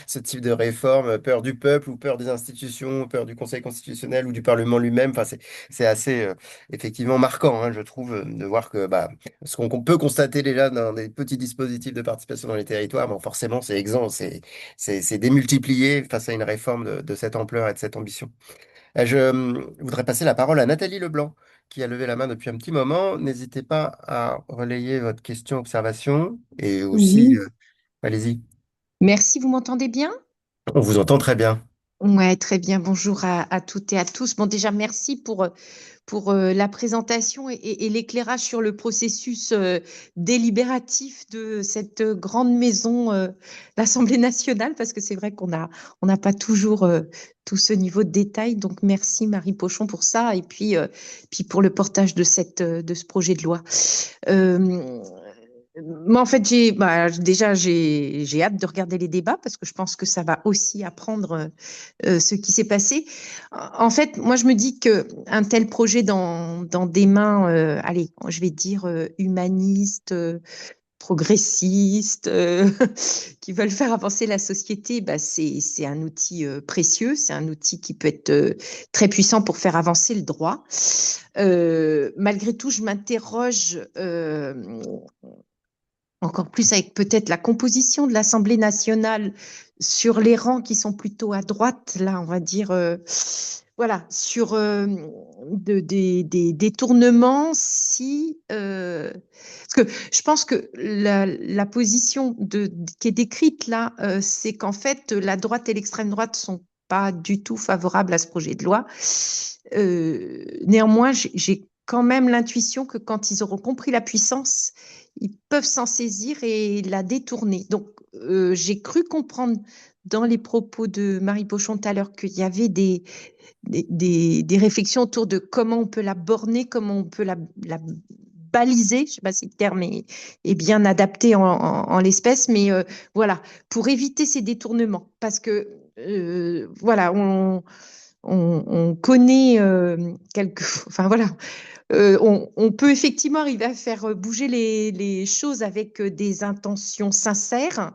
ce type de réforme, peur du peuple ou peur des institutions, peur du Conseil constitutionnel ou du Parlement lui-même. Enfin, c'est assez effectivement marquant, hein, je trouve, de voir que bah, ce qu'on peut constater déjà dans des petits dispositifs de participation dans les territoires, bon, forcément, c'est exempt, c'est démultiplié face à une réforme de cette ampleur et de cette ambition. Je voudrais passer la parole à Nathalie Leblanc, qui a levé la main depuis un petit moment. N'hésitez pas à relayer votre question, observation, et aussi, Oui, allez-y, merci, vous m'entendez bien? on vous entend très bien. Ouais, très bien. Bonjour à toutes et à tous. Bon, déjà, merci pour la présentation et l'éclairage sur le processus délibératif de cette grande maison, l'Assemblée nationale, parce que c'est vrai on n'a pas toujours tout ce niveau de détail. Donc, merci Marie Pochon pour ça et puis pour le portage de ce projet de loi. Euh, Moi, en fait, j'ai hâte de regarder les débats parce que je pense que ça va aussi apprendre ce qui s'est passé. En fait, moi, je me dis que un tel projet dans des mains, allez, je vais dire humanistes, progressistes, qui veulent faire avancer la société, bah, c'est un outil précieux, c'est un outil qui peut être très puissant pour faire avancer le droit. Malgré tout, je m'interroge encore plus avec peut-être la composition de l'Assemblée nationale sur les rangs qui sont plutôt à droite, là, on va dire, voilà, sur des détournements, si, parce que je pense que la position qui est décrite là, c'est qu'en fait, la droite et l'extrême droite sont pas du tout favorables à ce projet de loi. Néanmoins, j'ai quand même l'intuition que quand ils auront compris la puissance, ils peuvent s'en saisir et la détourner. Donc, j'ai cru comprendre dans les propos de Marie Pochon tout à l'heure qu'il y avait des réflexions autour de comment on peut la borner, comment on peut la baliser. Je ne sais pas si le terme est bien adapté en l'espèce, mais voilà, pour éviter ces détournements. Parce que, voilà, on connaît enfin voilà, on peut effectivement arriver à faire bouger les choses avec des intentions sincères.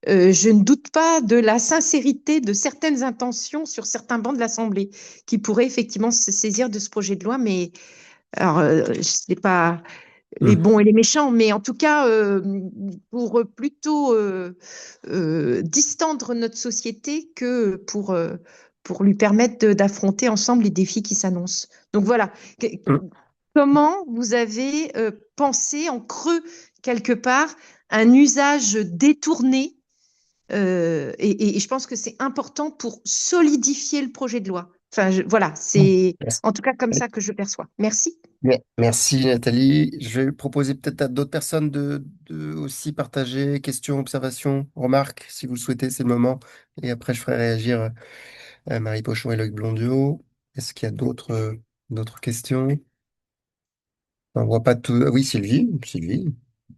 Je ne doute pas de la sincérité de certaines intentions sur certains bancs de l'Assemblée qui pourraient effectivement se saisir de ce projet de loi, mais alors, je ne sais pas les Hmm. bons et les méchants, mais en tout cas, pour plutôt distendre notre société que pour lui permettre d'affronter ensemble les défis qui s'annoncent. Donc voilà, Hmm. comment vous avez pensé en creux quelque part un usage détourné et je pense que c'est important pour solidifier le projet de loi. Enfin, voilà, c'est Merci. en tout cas comme ça que je perçois. Merci. Merci Nathalie. Je vais proposer peut-être à d'autres personnes de aussi partager questions, observations, remarques, si vous le souhaitez, c'est le moment. Et après, je ferai réagir Marie Pochon et Loïc Blondiot. Est-ce qu'il y a d'autres questions? On voit pas tout. Ah oui, Sylvie. Sylvie,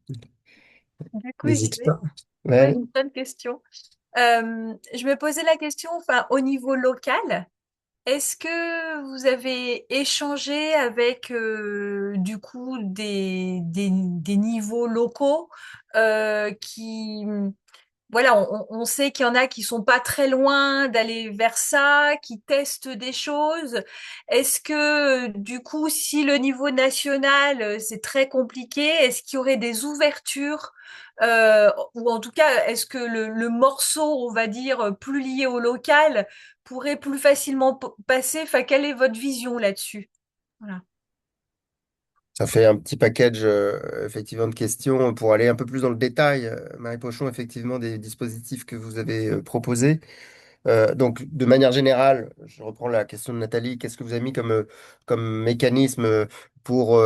Du coup, j'y n'hésite vais. pas. Ouais, Ouais. une bonne question. Je me posais la question, enfin, au niveau local, est-ce que vous avez échangé avec du coup des niveaux locaux qui voilà, on sait qu'il y en a qui sont pas très loin d'aller vers ça, qui testent des choses. Est-ce que, du coup, si le niveau national, c'est très compliqué, est-ce qu'il y aurait des ouvertures, ou en tout cas, est-ce que le morceau, on va dire, plus lié au local, pourrait plus facilement passer? Enfin, quelle est votre vision là-dessus? Voilà. Ça fait un petit package effectivement de questions pour aller un peu plus dans le détail. Marie Pochon, effectivement, des dispositifs que vous avez proposés. Donc, de manière générale, je reprends la question de Nathalie, qu'est-ce que vous avez mis comme mécanisme pour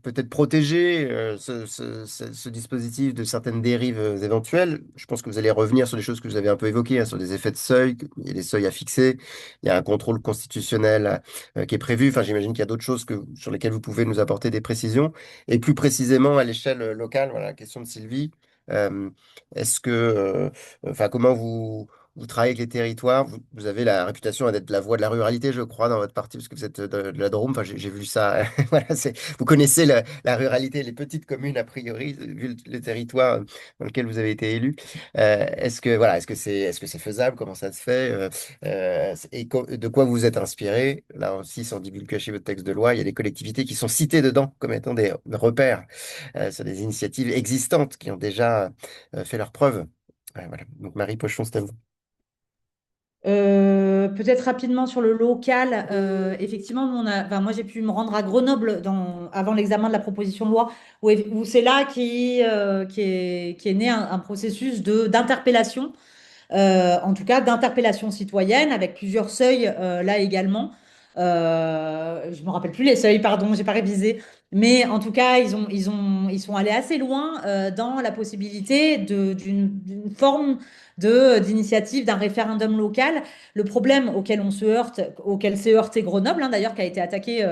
peut-être protéger ce dispositif de certaines dérives éventuelles? Je pense que vous allez revenir sur des choses que vous avez un peu évoquées, hein, sur des effets de seuil, il y a des seuils à fixer, il y a un contrôle constitutionnel qui est prévu. Enfin, j'imagine qu'il y a d'autres choses sur lesquelles vous pouvez nous apporter des précisions. Et plus précisément, à l'échelle locale, voilà, la question de Sylvie. Euh, est-ce que, enfin, comment vous travaillez avec les territoires, vous avez la réputation d'être la voix de la ruralité, je crois, dans votre parti, parce que vous êtes de la Drôme. Enfin, j'ai vu ça. Voilà, vous connaissez la ruralité, les petites communes, a priori, vu le territoire dans lequel vous avez été élu. Est-ce que c'est faisable? Comment ça se fait? De quoi vous vous êtes inspiré? Là aussi, sans divulgacher votre texte de loi, il y a des collectivités qui sont citées dedans comme étant des repères sur des initiatives existantes qui ont déjà fait leurs preuves. Ouais, voilà. Donc, Marie Pochon, c'est à vous. Peut-être rapidement sur le local. Effectivement, enfin, moi j'ai pu me rendre à Grenoble avant l'examen de la proposition de loi, où c'est là qui est né un processus d'interpellation, en tout cas d'interpellation citoyenne avec plusieurs seuils là également. Je me rappelle plus les seuils, pardon, j'ai pas révisé. Mais en tout cas, ils sont allés assez loin dans la possibilité d'une forme d'initiative d'un référendum local. Le problème auquel s'est heurté Grenoble, hein, d'ailleurs, qui a été attaqué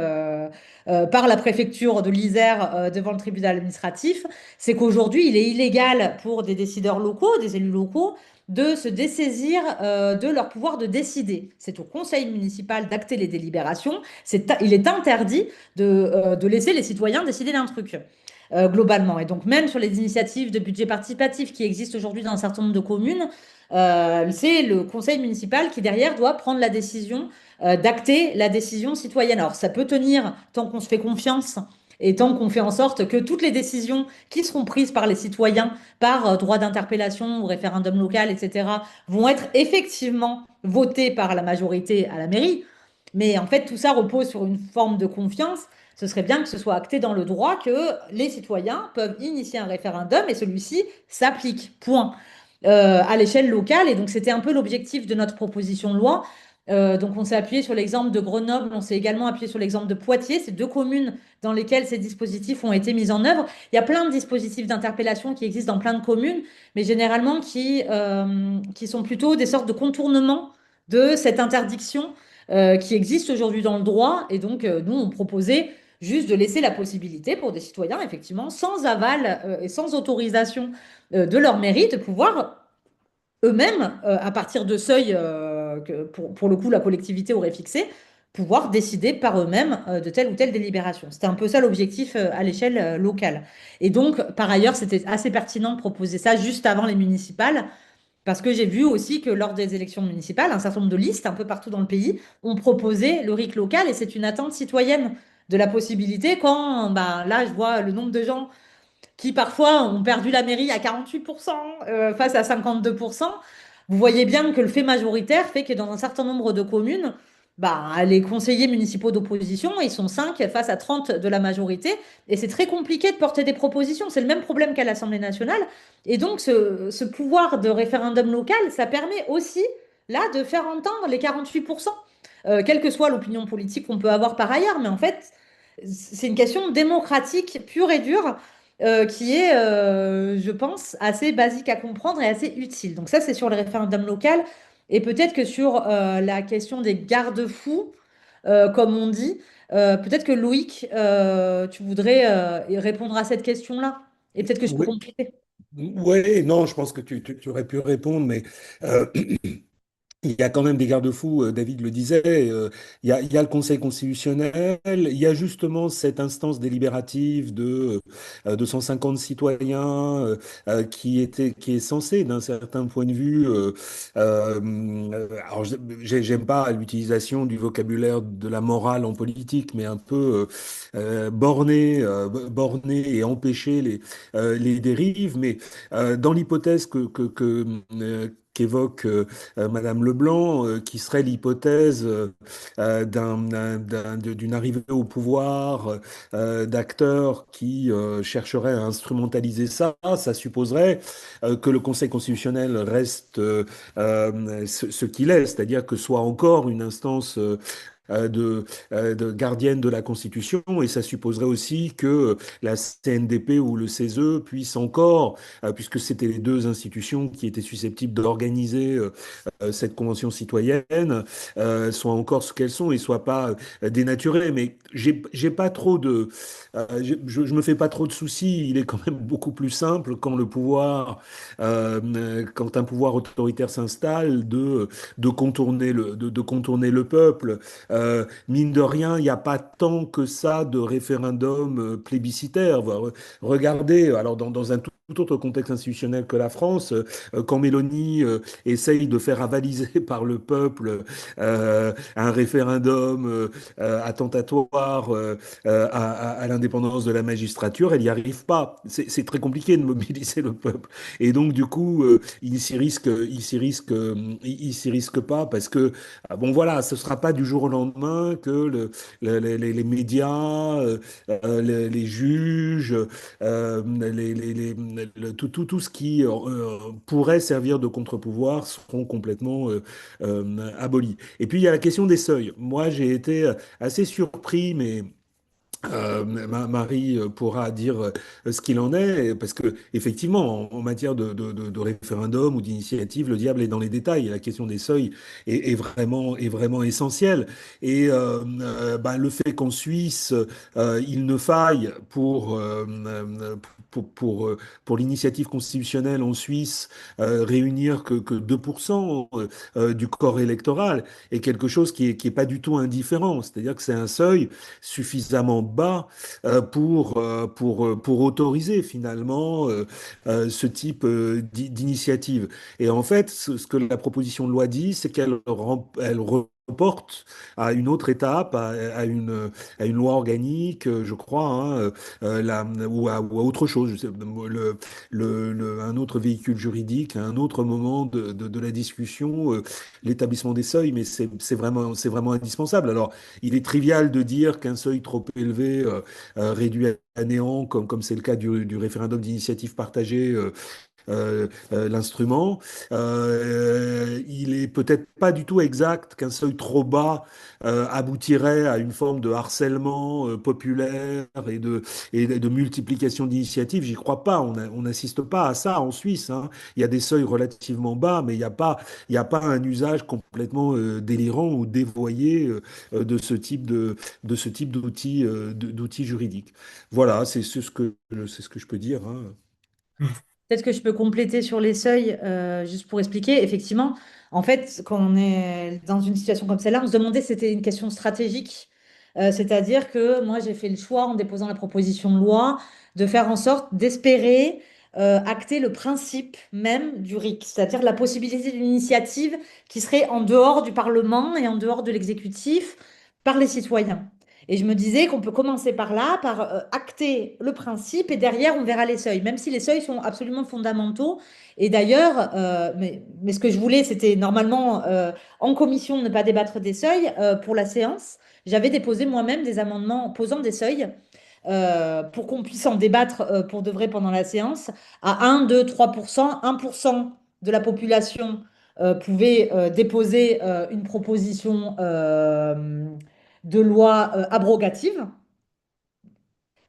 par la préfecture de l'Isère devant le tribunal administratif, c'est qu'aujourd'hui, il est illégal pour des décideurs locaux, des élus locaux, de se dessaisir de leur pouvoir de décider. C'est au conseil municipal d'acter les délibérations. Il est interdit de laisser les citoyens décider d'un truc. Globalement. Et donc, même sur les initiatives de budget participatif qui existent aujourd'hui dans un certain nombre de communes, c'est le conseil municipal qui, derrière, doit prendre la décision d'acter la décision citoyenne. Alors, ça peut tenir tant qu'on se fait confiance et tant qu'on fait en sorte que toutes les décisions qui seront prises par les citoyens, par droit d'interpellation ou référendum local, etc., vont être effectivement votées par la majorité à la mairie. Mais en fait, tout ça repose sur une forme de confiance. Ce serait bien que ce soit acté dans le droit que les citoyens peuvent initier un référendum et celui-ci s'applique. Point. À l'échelle locale. Et donc, c'était un peu l'objectif de notre proposition de loi. Donc, on s'est appuyé sur l'exemple de Grenoble, on s'est également appuyé sur l'exemple de Poitiers, ces deux communes dans lesquelles ces dispositifs ont été mis en œuvre. Il y a plein de dispositifs d'interpellation qui existent dans plein de communes, mais généralement qui sont plutôt des sortes de contournements de cette interdiction qui existe aujourd'hui dans le droit. Et donc, nous, on proposait juste de laisser la possibilité pour des citoyens, effectivement, sans aval et sans autorisation de leur mairie, de pouvoir eux-mêmes, à partir de seuils que pour le coup la collectivité aurait fixé, pouvoir décider par eux-mêmes de telle ou telle délibération. C'était un peu ça l'objectif à l'échelle locale. Et donc, par ailleurs, c'était assez pertinent de proposer ça juste avant les municipales, parce que j'ai vu aussi que lors des élections municipales, un certain nombre de listes un peu partout dans le pays ont proposé le RIC local, et c'est une attente citoyenne de la possibilité quand, bah, là, je vois le nombre de gens qui parfois ont perdu la mairie à 48% face à 52%. Vous voyez bien que le fait majoritaire fait que dans un certain nombre de communes, bah, les conseillers municipaux d'opposition, ils sont 5 face à 30 de la majorité, et c'est très compliqué de porter des propositions. C'est le même problème qu'à l'Assemblée nationale. Et donc, ce pouvoir de référendum local, ça permet aussi, là, de faire entendre les 48%, quelle que soit l'opinion politique qu'on peut avoir par ailleurs. Mais en fait, c'est une question démocratique pure et dure, qui est, je pense, assez basique à comprendre et assez utile. Donc ça, c'est sur le référendum local. Et peut-être que sur la question des garde-fous, comme on dit, peut-être que Loïc, tu voudrais répondre à cette question-là. Et peut-être que je peux Oui, compléter. ouais, non, je pense que tu aurais pu répondre, mais euh, il y a quand même des garde-fous, David le disait, il y a le Conseil constitutionnel, il y a justement cette instance délibérative de 250 citoyens qui est censée, d'un certain point de vue, alors j'aime pas l'utilisation du vocabulaire de la morale en politique, mais un peu borner et empêcher les dérives, mais dans l'hypothèse qu'évoque Madame Leblanc, qui serait l'hypothèse d'une arrivée au pouvoir d'acteurs qui chercheraient à instrumentaliser ça. Ça supposerait que le Conseil constitutionnel reste ce qu'il est, c'est-à-dire que soit encore une instance de gardienne de la Constitution, et ça supposerait aussi que la CNDP ou le CESE puissent encore, puisque c'était les deux institutions qui étaient susceptibles d'organiser cette convention citoyenne, soient encore ce qu'elles sont et soient pas dénaturées. Mais j'ai pas trop je me fais pas trop de soucis. Il est quand même beaucoup plus simple quand quand un pouvoir autoritaire s'installe, de contourner de contourner le peuple. Mine de rien, il n'y a pas tant que ça de référendum plébiscitaire. Regardez, alors dans un tout autre contexte institutionnel que la France, quand Mélanie essaye de faire avaliser par le peuple un référendum attentatoire à l'indépendance de la magistrature, elle n'y arrive pas. C'est très compliqué de mobiliser le peuple. Et donc, du coup, il s'y risque pas parce que, bon, voilà, ce sera pas du jour au lendemain que les médias, les juges, tout ce qui pourrait servir de contre-pouvoir seront complètement abolis. Et puis, il y a la question des seuils. Moi, j'ai été assez surpris, mais Marie pourra dire ce qu'il en est, parce que effectivement, en matière de référendum ou d'initiative, le diable est dans les détails. Et la question des seuils est vraiment essentielle. Et ben, le fait qu'en Suisse, il ne faille pour l'initiative constitutionnelle en Suisse réunir que 2% du corps électoral est quelque chose qui est pas du tout indifférent. C'est-à-dire que c'est un seuil suffisamment bas pour autoriser finalement ce type d'initiative. Et en fait, ce que la proposition de loi dit, c'est elle reporte à une autre étape, à une loi organique, je crois, hein, ou à autre chose, un autre véhicule juridique, à un autre moment de la discussion, l'établissement des seuils, mais c'est vraiment indispensable. Alors, il est trivial de dire qu'un seuil trop élevé réduit à néant, comme c'est le cas du référendum d'initiative partagée, l'instrument. Il est peut-être pas du tout exact qu'un seuil trop bas aboutirait à une forme de harcèlement populaire et de multiplication d'initiatives. J'y crois pas. On n'assiste pas à ça en Suisse, hein. Il y a des seuils relativement bas, mais il y a pas un usage complètement délirant ou dévoyé de ce type d'outils juridiques. Voilà, c'est ce que je peux dire, hein. Peut-être que je peux compléter sur les seuils, juste pour expliquer. Effectivement, en fait, quand on est dans une situation comme celle-là, on se demandait si c'était une question stratégique. C'est-à-dire que moi, j'ai fait le choix, en déposant la proposition de loi, de faire en sorte d'espérer acter le principe même du RIC, c'est-à-dire la possibilité d'une initiative qui serait en dehors du Parlement et en dehors de l'exécutif par les citoyens. Et je me disais qu'on peut commencer par là, par acter le principe, et derrière, on verra les seuils, même si les seuils sont absolument fondamentaux. Et d'ailleurs, mais ce que je voulais, c'était normalement en commission ne pas débattre des seuils. Pour la séance, j'avais déposé moi-même des amendements posant des seuils pour qu'on puisse en débattre pour de vrai pendant la séance à 1, 2, 3%. 1% de la population pouvait déposer une proposition de loi abrogative.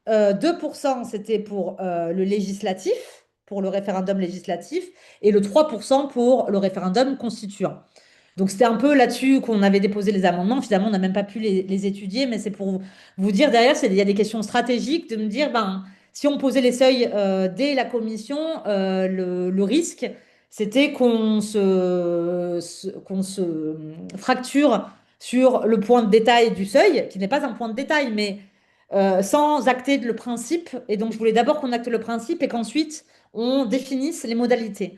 2%, c'était pour le législatif, pour le référendum législatif, et le 3% pour le référendum constituant. Donc c'était un peu là-dessus qu'on avait déposé les amendements. Finalement, on n'a même pas pu les étudier, mais c'est pour vous dire derrière, il y a des questions stratégiques de me dire, ben, si on posait les seuils dès la commission, le risque, c'était qu'on se fracture sur le point de détail du seuil, qui n'est pas un point de détail, mais sans acter le principe. Et donc, je voulais d'abord qu'on acte le principe et qu'ensuite, on définisse les modalités.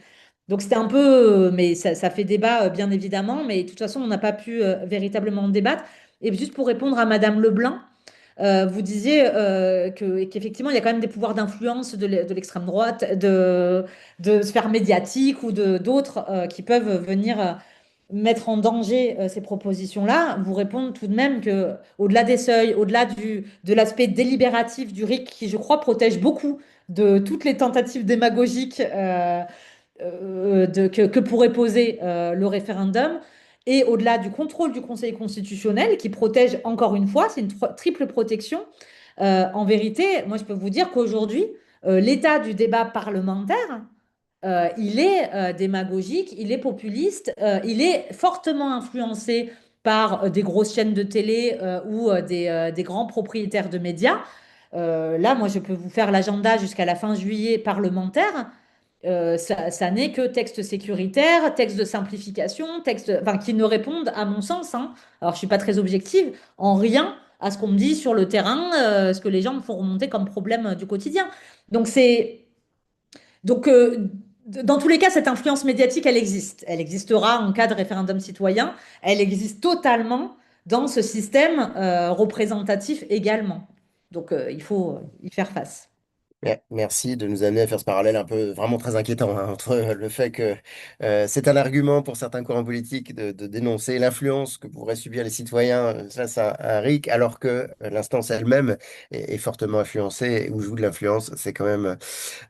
Donc c'était un peu, mais ça fait débat bien évidemment, mais de toute façon on n'a pas pu véritablement en débattre. Et juste pour répondre à Madame Leblanc, vous disiez qu'effectivement il y a quand même des pouvoirs d'influence de l'extrême droite, de sphères médiatiques ou de d'autres qui peuvent venir mettre en danger ces propositions-là. Vous répondre tout de même que au-delà des seuils, au-delà de l'aspect délibératif du RIC, qui je crois protège beaucoup de toutes les tentatives démagogiques. Que pourrait poser le référendum. Et au-delà du contrôle du Conseil constitutionnel, qui protège encore une fois, c'est une triple protection. En vérité, moi, je peux vous dire qu'aujourd'hui, l'état du débat parlementaire, il est démagogique, il est populiste, il est fortement influencé par des grosses chaînes de télé ou des grands propriétaires de médias. Là, moi, je peux vous faire l'agenda jusqu'à la fin juillet parlementaire. Ça n'est que texte sécuritaire, texte de simplification, texte, enfin, qui ne répondent, à mon sens, hein, alors je suis pas très objective, en rien à ce qu'on me dit sur le terrain, ce que les gens me font remonter comme problème du quotidien. Donc donc dans tous les cas, cette influence médiatique, elle existe. Elle existera en cas de référendum citoyen. Elle existe totalement dans ce système représentatif également. Donc il faut y faire face. Merci de nous amener à faire ce parallèle un peu vraiment très inquiétant hein, entre le fait que c'est un argument pour certains courants politiques de dénoncer l'influence que pourraient subir les citoyens face à un RIC, alors que l'instance elle-même est fortement influencée ou joue de l'influence. C'est quand même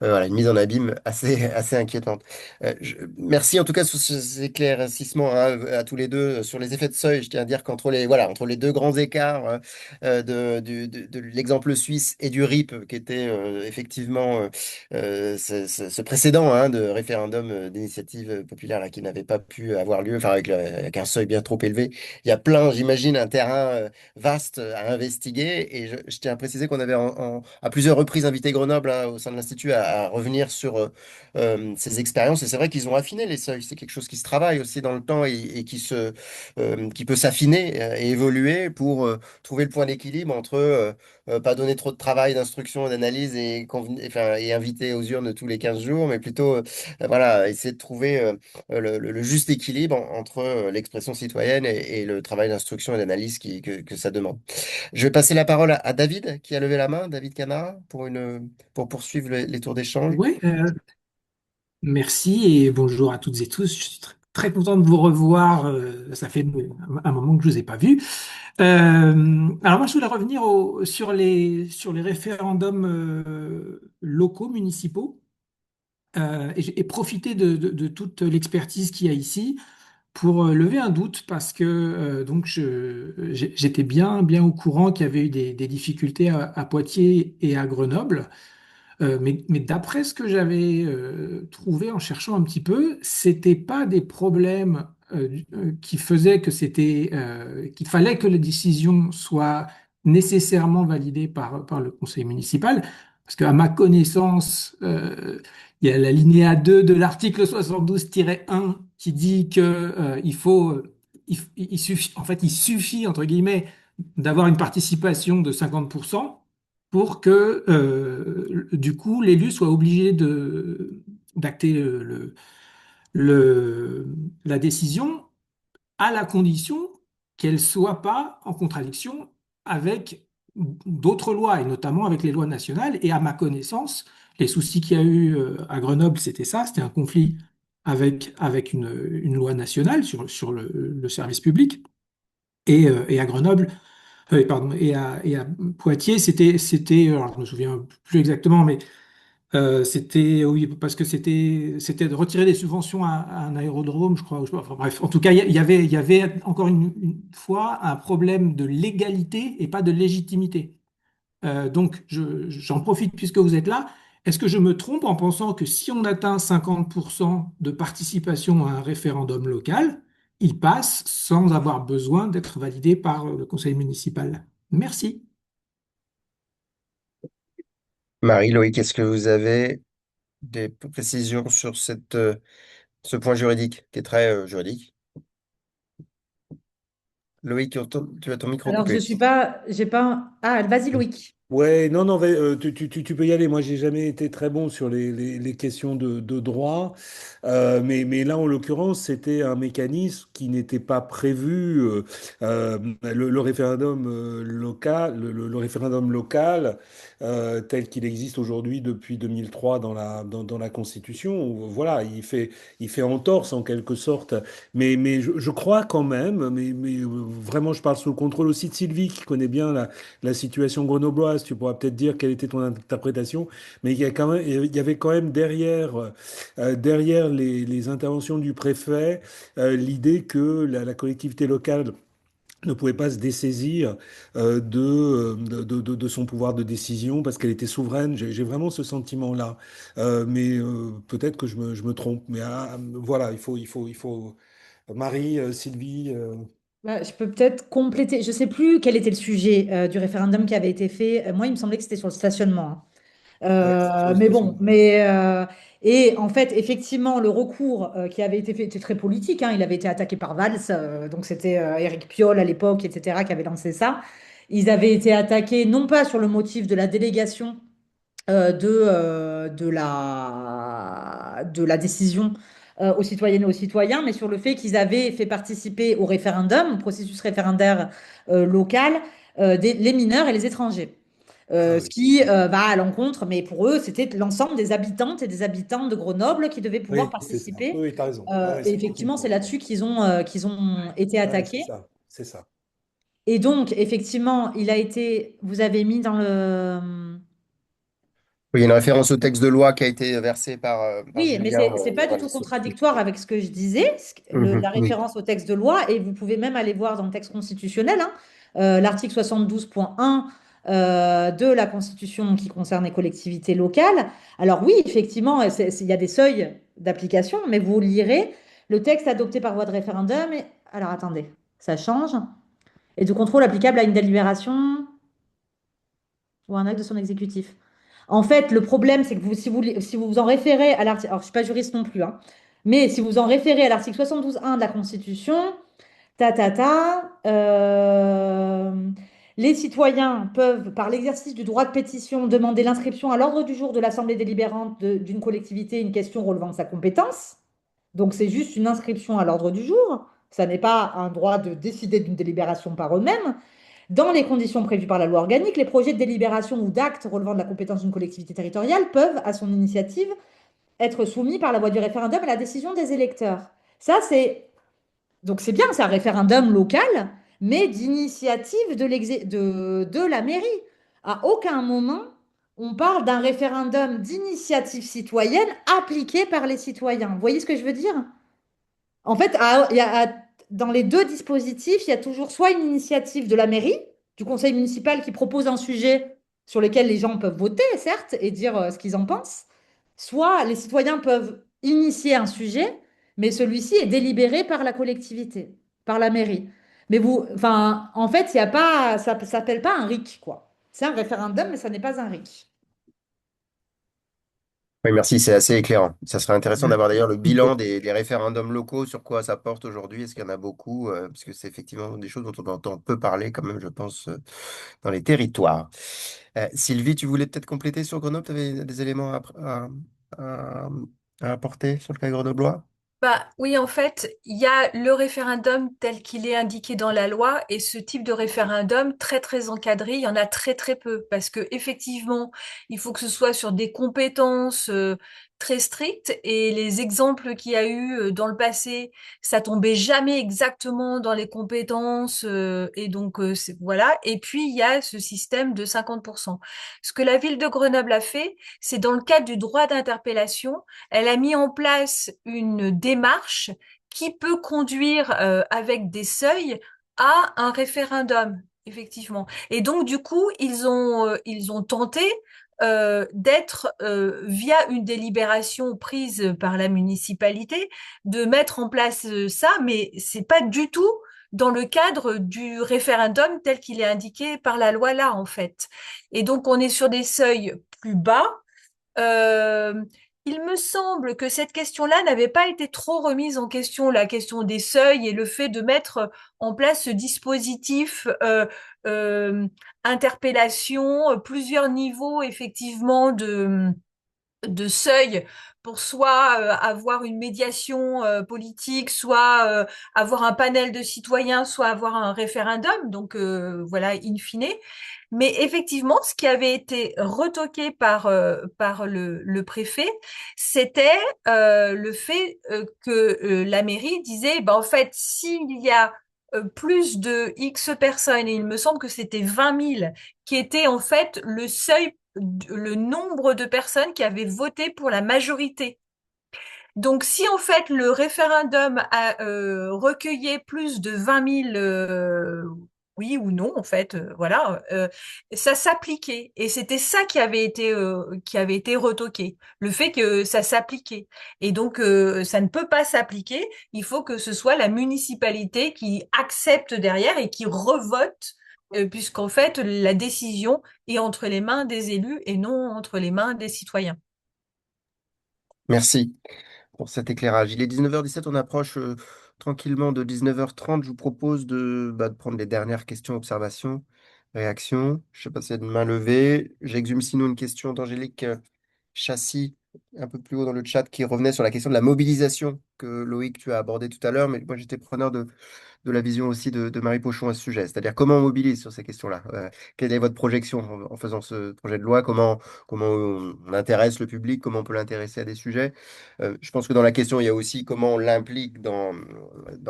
voilà, une mise en abîme assez, assez inquiétante. Merci en tout cas sur ces éclaircissements hein, à tous les deux sur les effets de seuil. Je tiens à dire qu'entre voilà, entre les deux grands écarts de l'exemple suisse et du RIP, qui était effectivement ce précédent hein, de référendum d'initiative populaire là, qui n'avait pas pu avoir lieu, enfin avec un seuil bien trop élevé. Il y a plein, j'imagine, un terrain vaste à investiguer. Et je tiens à préciser qu'on avait à plusieurs reprises invité Grenoble hein, au sein de l'Institut à revenir sur ces expériences. Et c'est vrai qu'ils ont affiné les seuils. C'est quelque chose qui se travaille aussi dans le temps et qui peut s'affiner et évoluer pour trouver le point d'équilibre entre pas donner trop de travail d'instruction, d'analyse enfin, et inviter aux urnes tous les 15 jours, mais plutôt voilà, essayer de trouver le juste équilibre entre l'expression citoyenne et le travail d'instruction et d'analyse que ça demande. Je vais passer la parole à David, qui a levé la main, David Canard, pour poursuivre les tours d'échange. Oui, merci et bonjour à toutes et tous. Je suis très content de vous revoir. Ça fait un moment que je ne vous ai pas vu. Alors moi, je voulais revenir sur les référendums locaux, municipaux, et profiter de toute l'expertise qu'il y a ici pour lever un doute parce que donc j'étais bien au courant qu'il y avait eu des difficultés à Poitiers et à Grenoble. Mais d'après ce que j'avais trouvé en cherchant un petit peu, c'était pas des problèmes qui faisaient qu'il fallait que les décisions soient nécessairement validées par le conseil municipal, parce qu'à ma connaissance, il y a l'alinéa 2 de l'article 72-1 qui dit que il suffit, en fait, il suffit, entre guillemets, d'avoir une participation de 50% pour que du coup l'élu soit obligé d'acter la décision à la condition qu'elle soit pas en contradiction avec d'autres lois, et notamment avec les lois nationales. Et à ma connaissance, les soucis qu'il y a eu à Grenoble, c'était ça, c'était un conflit avec une loi nationale sur le service public. Et à Grenoble, pardon, et à Poitiers, alors je me souviens plus exactement, mais c'était, oui, parce que c'était de retirer des subventions à un aérodrome, je crois. Enfin, bref, en tout cas, il y avait encore une fois un problème de légalité et pas de légitimité. Donc, j'en profite puisque vous êtes là. Est-ce que je me trompe en pensant que si on atteint 50% de participation à un référendum local, il passe sans avoir besoin d'être validé par le conseil municipal? Merci. Marie, Loïc, est-ce que vous avez des précisions sur ce point juridique qui est très juridique? Loïc, tu as ton micro Alors, je coupé. suis pas, j'ai pas. Ah, vas-y, Loïc. Ouais, non, non, tu peux y aller. Moi, j'ai jamais été très bon sur les questions de droit. Mais là, en l'occurrence, c'était un mécanisme qui n'était pas prévu. Le référendum local, le référendum local tel qu'il existe aujourd'hui depuis 2003 dans la Constitution, voilà, il fait entorse en quelque sorte. Mais je crois quand même, vraiment, je parle sous le contrôle aussi de Sylvie, qui connaît bien la situation grenobloise. Tu pourras peut-être dire quelle était ton interprétation, mais il y avait quand même derrière les interventions du préfet l'idée que la collectivité locale ne pouvait pas se dessaisir de son pouvoir de décision parce qu'elle était souveraine. J'ai vraiment ce sentiment-là. Mais peut-être que je me trompe. Mais voilà, il faut. Marie, Sylvie. Bah, je peux peut-être compléter. Je sais plus quel était le sujet du référendum qui avait été fait. Moi, il me semblait que c'était sur le stationnement, hein. Ouais, c'est sur le Mais bon, stationnement. et en fait, effectivement, le recours qui avait été fait était très politique, hein. Il avait été attaqué par Valls, donc c'était Éric Piolle à l'époque, etc., qui avait lancé ça. Ils avaient été attaqués non pas sur le motif de la délégation de la décision aux citoyennes et aux citoyens, mais sur le fait qu'ils avaient fait participer au référendum, au processus référendaire local, les mineurs et les étrangers. Ah Ce oui. qui va à l'encontre, mais pour eux, c'était l'ensemble des habitantes et des habitants de Grenoble qui devaient pouvoir Oui, c'est ça. Oui, participer. oui, tu as raison. Ah ouais, Et c'est effectivement, c'est effectivement. là-dessus qu'ils ont été Ouais, c'est attaqués. ça. C'est ça. Et donc, effectivement, vous avez mis dans le. Oui, il y a une référence au texte de loi qui a été versé par Oui, mais Julien c'est pas du tout Moralisso. contradictoire avec ce que je disais, Mhm, la oui. référence au texte de loi, et vous pouvez même aller voir dans le texte constitutionnel, hein, l'article 72.1 de la Constitution qui concerne les collectivités locales. Alors oui, effectivement, il y a des seuils d'application, mais vous lirez le texte adopté par voie de référendum. Alors attendez, ça change. Et de contrôle applicable à une délibération ou un acte de son exécutif. En fait, le problème, c'est que si vous vous en référez à l'article, alors je ne suis pas juriste non plus, hein, mais si vous en référez à l'article 72.1 de la Constitution, ta, ta, ta, les citoyens peuvent, par l'exercice du droit de pétition, demander l'inscription à l'ordre du jour de l'Assemblée délibérante d'une collectivité, une question relevant de sa compétence. Donc c'est juste une inscription à l'ordre du jour. Ça n'est pas un droit de décider d'une délibération par eux-mêmes. Dans les conditions prévues par la loi organique, les projets de délibération ou d'actes relevant de la compétence d'une collectivité territoriale peuvent, à son initiative, être soumis par la voie du référendum à la décision des électeurs. Ça, c'est bien, c'est un référendum local, mais d'initiative de la mairie. À aucun moment, on parle d'un référendum d'initiative citoyenne appliqué par les citoyens. Vous voyez ce que je veux dire? En fait, dans les deux dispositifs, il y a toujours soit une initiative de la mairie, du conseil municipal qui propose un sujet sur lequel les gens peuvent voter, certes, et dire ce qu'ils en pensent, soit les citoyens peuvent initier un sujet, mais celui-ci est délibéré par la collectivité, par la mairie. Mais enfin, en fait, il y a pas, ça ne s'appelle pas un RIC, quoi. C'est un référendum, mais ça n'est pas un RIC. Oui, merci, c'est assez éclairant. Ça serait intéressant d'avoir d'ailleurs le bilan des référendums locaux, sur quoi ça porte aujourd'hui. Est-ce qu'il y en a beaucoup? Parce que c'est effectivement des choses dont on entend peu parler quand même, je pense, dans les territoires. Sylvie, tu voulais peut-être compléter sur Grenoble? Tu avais des éléments à apporter sur le cas grenoblois? Bah oui, en fait, il y a le référendum tel qu'il est indiqué dans la loi et ce type de référendum très très encadré, il y en a très très peu parce que effectivement, il faut que ce soit sur des compétences très strictes et les exemples qu'il y a eu dans le passé, ça tombait jamais exactement dans les compétences et donc voilà. Et puis il y a ce système de 50%. Ce que la ville de Grenoble a fait, c'est dans le cadre du droit d'interpellation. Elle a mis en place une démarche qui peut conduire avec des seuils à un référendum, effectivement. Et donc, du coup, ils ont tenté d'être, via une délibération prise par la municipalité, de mettre en place ça, mais c'est pas du tout dans le cadre du référendum tel qu'il est indiqué par la loi là, en fait. Et donc, on est sur des seuils plus bas euh, il me semble que cette question-là n'avait pas été trop remise en question, la question des seuils et le fait de mettre en place ce dispositif euh, interpellation, plusieurs niveaux effectivement de seuil pour soit avoir une médiation politique, soit avoir un panel de citoyens, soit avoir un référendum. Donc voilà, in fine. Mais effectivement, ce qui avait été retoqué par le préfet, c'était le fait que la mairie disait, bah, en fait, s'il y a plus de X personnes, et il me semble que c'était 20 000, qui était en fait le seuil, le nombre de personnes qui avaient voté pour la majorité. Donc, si en fait le référendum a recueilli plus de 20 000 oui ou non, en fait, voilà, ça s'appliquait. Et c'était ça qui avait été retoqué, le fait que ça s'appliquait. Et donc, ça ne peut pas s'appliquer. Il faut que ce soit la municipalité qui accepte derrière et qui revote, puisqu'en fait, la décision est entre les mains des élus et non entre les mains des citoyens. Merci pour cet éclairage. Il est 19h17, on approche tranquillement de 19h30. Je vous propose de prendre les dernières questions, observations, réactions. Je ne sais pas s'il y a de main levée. J'exhume sinon une question d'Angélique Châssis, un peu plus haut dans le chat, qui revenait sur la question de la mobilisation que Loïc, tu as abordé tout à l'heure, mais moi j'étais preneur de la vision aussi de Marie Pochon à ce sujet, c'est-à-dire comment on mobilise sur ces questions-là. Quelle est votre projection en faisant ce projet de loi? Comment on intéresse le public? Comment on peut l'intéresser à des sujets? Je pense que dans la question, il y a aussi comment on l'implique dans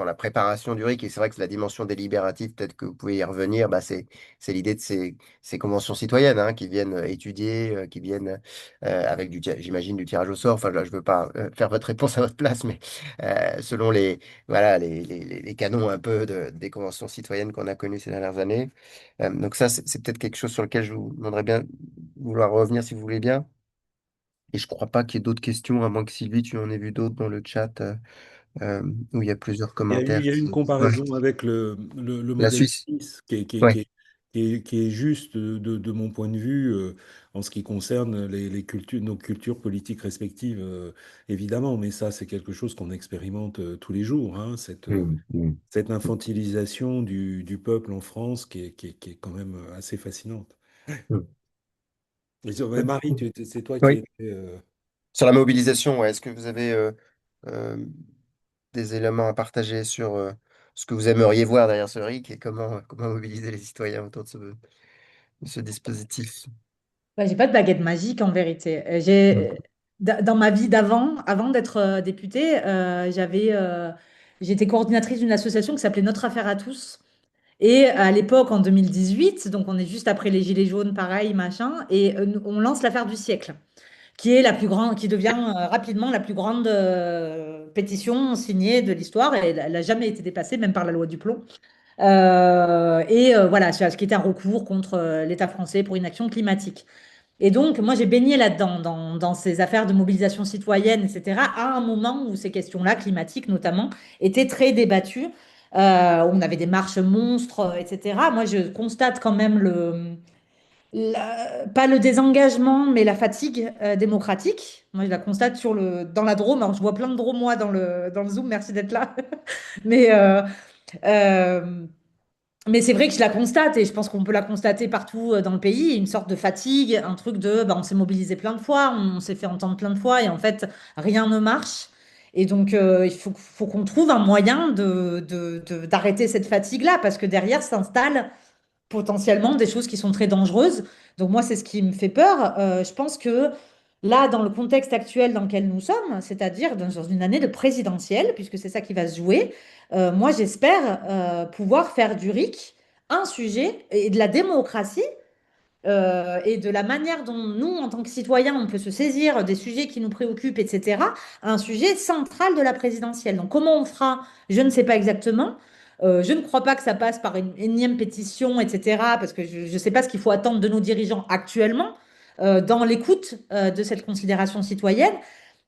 la préparation du RIC. Et c'est vrai que la dimension délibérative, peut-être que vous pouvez y revenir, bah, c'est l'idée de ces conventions citoyennes hein, qui viennent étudier, qui viennent avec j'imagine, du tirage au sort. Enfin, là, je ne veux pas faire votre réponse à votre place, mais selon voilà, les canons un peu des conventions citoyennes qu'on a connues ces dernières années. Donc ça, c'est peut-être quelque chose sur lequel je vous demanderais bien de vouloir revenir si vous voulez bien. Et je crois pas qu'il y ait d'autres questions, à moins que Sylvie, tu en aies vu d'autres dans le chat où il y a plusieurs Il commentaires y a une Ouais. comparaison avec le La modèle Suisse. suisse Ouais. qui est juste de mon point de vue en ce qui concerne les cultures, nos cultures politiques respectives, évidemment. Mais ça, c'est quelque chose qu'on expérimente tous les jours, hein, Mm, mm, cette infantilisation du peuple en France qui est quand même assez fascinante. mm. Mais Marie, c'est toi qui Oui. étais. Sur la mobilisation, ouais, est-ce que vous avez euh, des éléments à partager sur ce que vous aimeriez voir derrière ce RIC et comment mobiliser les citoyens autour de ce dispositif? Ouais, j'ai pas de baguette magique en vérité. Dans ma vie d'avant, avant d'être députée, j'étais coordinatrice d'une association qui s'appelait Notre Affaire à tous. Et à l'époque, en 2018, donc on est juste après les Gilets jaunes, pareil, machin, et on lance l'affaire du siècle, qui est la plus grande, qui devient rapidement la plus grande pétition signée de l'histoire, et elle n'a jamais été dépassée, même par la loi Duplon. Voilà, ce qui est un recours contre l'État français pour inaction climatique. Et donc, moi, j'ai baigné là-dedans, dans ces affaires de mobilisation citoyenne, etc., à un moment où ces questions-là, climatiques notamment, étaient très débattues. On avait des marches monstres, etc. Moi, je constate quand même pas le désengagement, mais la fatigue démocratique. Moi, je la constate dans la Drôme. Alors, je vois plein de Drômois dans le Zoom, merci d'être là. Mais, euh, mais c'est vrai que je la constate et je pense qu'on peut la constater partout dans le pays, une sorte de fatigue, un truc de bah, on s'est mobilisé plein de fois, on s'est fait entendre plein de fois et en fait rien ne marche. Et donc, faut qu'on trouve un moyen d'arrêter cette fatigue-là, parce que derrière s'installent potentiellement des choses qui sont très dangereuses. Donc moi, c'est ce qui me fait peur. Je pense que là, dans le contexte actuel dans lequel nous sommes, c'est-à-dire dans une année de présidentielle, puisque c'est ça qui va se jouer, moi, j'espère pouvoir faire du RIC un sujet et de la démocratie et de la manière dont nous, en tant que citoyens, on peut se saisir des sujets qui nous préoccupent, etc., un sujet central de la présidentielle. Donc, comment on fera, je ne sais pas exactement. Je ne crois pas que ça passe par une énième pétition, etc., parce que je ne sais pas ce qu'il faut attendre de nos dirigeants actuellement dans l'écoute de cette considération citoyenne.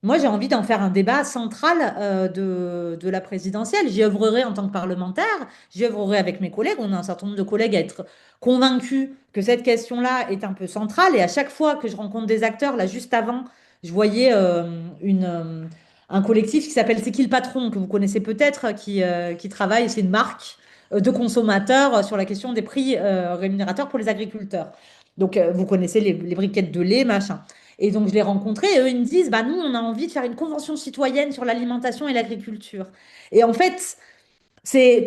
Moi, j'ai envie d'en faire un débat central de la présidentielle. J'y œuvrerai en tant que parlementaire, j'y œuvrerai avec mes collègues. On a un certain nombre de collègues à être convaincus que cette question-là est un peu centrale. Et à chaque fois que je rencontre des acteurs, là, juste avant, je voyais un collectif qui s'appelle C'est qui le patron, que vous connaissez peut-être, qui travaille, c'est une marque de consommateurs sur la question des prix rémunérateurs pour les agriculteurs. Donc, vous connaissez les briquettes de lait, machin. Et donc, je l'ai rencontré et eux, ils me disent, bah, nous, on a envie de faire une convention citoyenne sur l'alimentation et l'agriculture. Et en fait,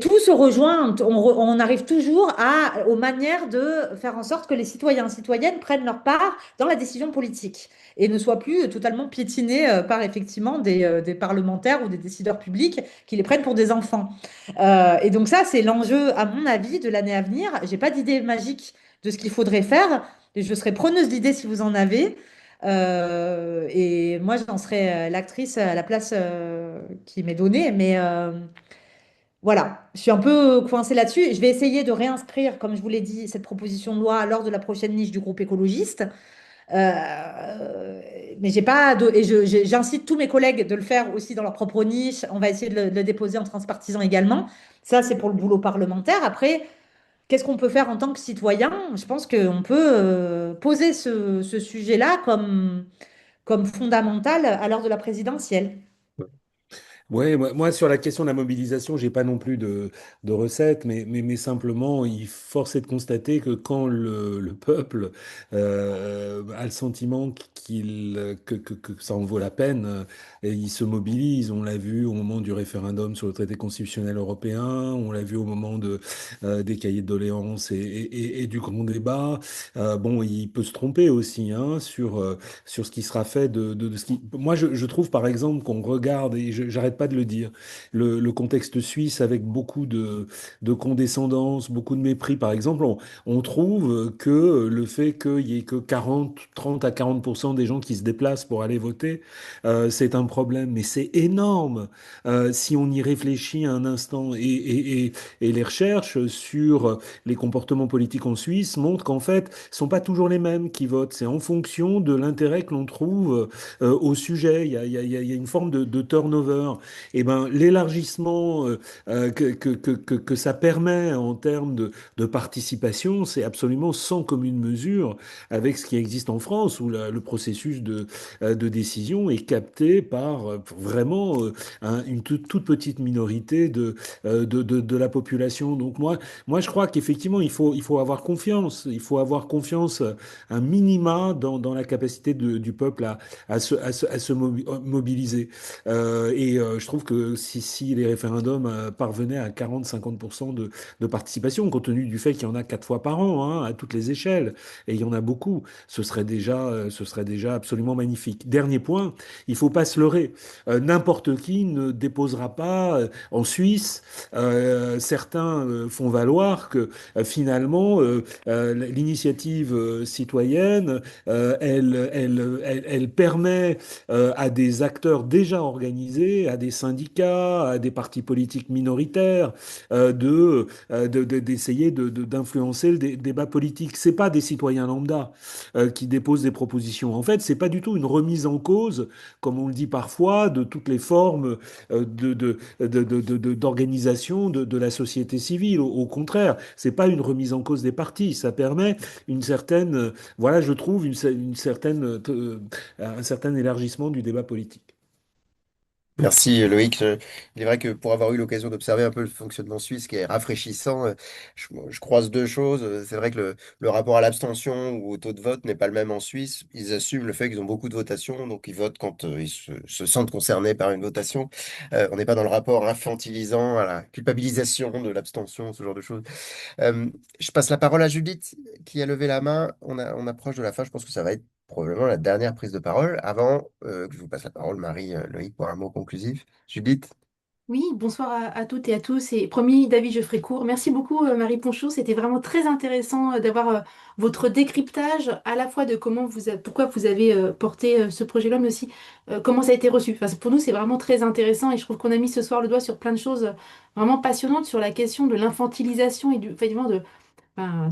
tout se rejoint. On arrive toujours aux manières de faire en sorte que les citoyens et citoyennes prennent leur part dans la décision politique et ne soient plus totalement piétinés par effectivement des parlementaires ou des décideurs publics qui les prennent pour des enfants. Et donc ça, c'est l'enjeu, à mon avis, de l'année à venir. J'ai pas d'idée magique de ce qu'il faudrait faire. Je serais preneuse d'idées si vous en avez. Et moi, j'en serais l'actrice à la place qui m'est donnée. Mais voilà, je suis un peu coincée là-dessus. Je vais essayer de réinscrire, comme je vous l'ai dit, cette proposition de loi lors de la prochaine niche du groupe écologiste. Mais j'ai pas et j'incite tous mes collègues de le faire aussi dans leur propre niche. On va essayer de le déposer en transpartisan également. Ça, c'est pour le boulot parlementaire. Après, qu'est-ce qu'on peut faire en tant que citoyen? Je pense qu'on peut poser ce sujet-là comme fondamental à l'heure de la présidentielle. Ouais, moi, sur la question de la mobilisation, j'ai pas non plus de recette, mais simplement, il force est de constater que quand le peuple a le sentiment que ça en vaut la peine, et il se mobilise. On l'a vu au moment du référendum sur le traité constitutionnel européen, on l'a vu au moment des cahiers de doléances et du grand débat. Bon, il peut se tromper aussi hein, sur ce qui sera fait de ce qui. Moi, je trouve par exemple qu'on regarde, et j'arrête pas de le dire, le contexte suisse avec beaucoup de condescendance, beaucoup de mépris. Par exemple, on trouve que le fait qu'il y ait que 30 à 40% des gens qui se déplacent pour aller voter, c'est un problème. Mais c'est énorme si on y réfléchit un instant. Et les recherches sur les comportements politiques en Suisse montrent qu'en fait, ce sont pas toujours les mêmes qui votent. C'est en fonction de l'intérêt que l'on trouve au sujet. Il y a une forme de turnover. Et ben, l'élargissement que ça permet en termes de participation, c'est absolument sans commune mesure avec ce qui existe en France, où le processus de décision est capté par vraiment une toute petite minorité de la population. Donc moi je crois qu'effectivement, il faut avoir confiance. Il faut avoir confiance un minima dans la capacité du peuple à se mobiliser. Je trouve que si les référendums parvenaient à 40-50% de participation, compte tenu du fait qu'il y en a 4 fois par an, hein, à toutes les échelles, et il y en a beaucoup, ce serait déjà absolument magnifique. Dernier point, il faut pas se leurrer. N'importe qui ne déposera pas en Suisse. Certains font valoir que finalement, l'initiative citoyenne, elle permet à des acteurs déjà organisés, à des syndicats, à des partis politiques minoritaires, d'essayer d'influencer le débat politique. C'est pas des citoyens lambda qui déposent des propositions. En fait, c'est pas du tout une remise en cause, comme on le dit parfois, de toutes les formes d'organisation de la société civile. Au contraire, c'est pas une remise en cause des partis. Ça permet une certaine, voilà, je trouve une certaine, un certain élargissement du débat politique. Merci Loïc. Il est vrai que pour avoir eu l'occasion d'observer un peu le fonctionnement suisse qui est rafraîchissant, je croise deux choses. C'est vrai que le rapport à l'abstention ou au taux de vote n'est pas le même en Suisse. Ils assument le fait qu'ils ont beaucoup de votations, donc ils votent quand ils se sentent concernés par une votation. On n'est pas dans le rapport infantilisant à la culpabilisation de l'abstention, ce genre de choses. Euh, je passe la parole à Judith qui a levé la main. On approche de la fin. Je pense que ça va être probablement la dernière prise de parole avant que je vous passe la parole, Marie, Loïc, pour un mot conclusif. Judith? Oui, bonsoir à toutes et à tous. Et promis, David, je ferai court. Merci beaucoup, Marie Ponchot. C'était vraiment très intéressant d'avoir votre décryptage à la fois de pourquoi vous avez porté ce projet-là, mais aussi comment ça a été reçu. Enfin, pour nous, c'est vraiment très intéressant et je trouve qu'on a mis ce soir le doigt sur plein de choses vraiment passionnantes sur la question de l'infantilisation et effectivement, enfin,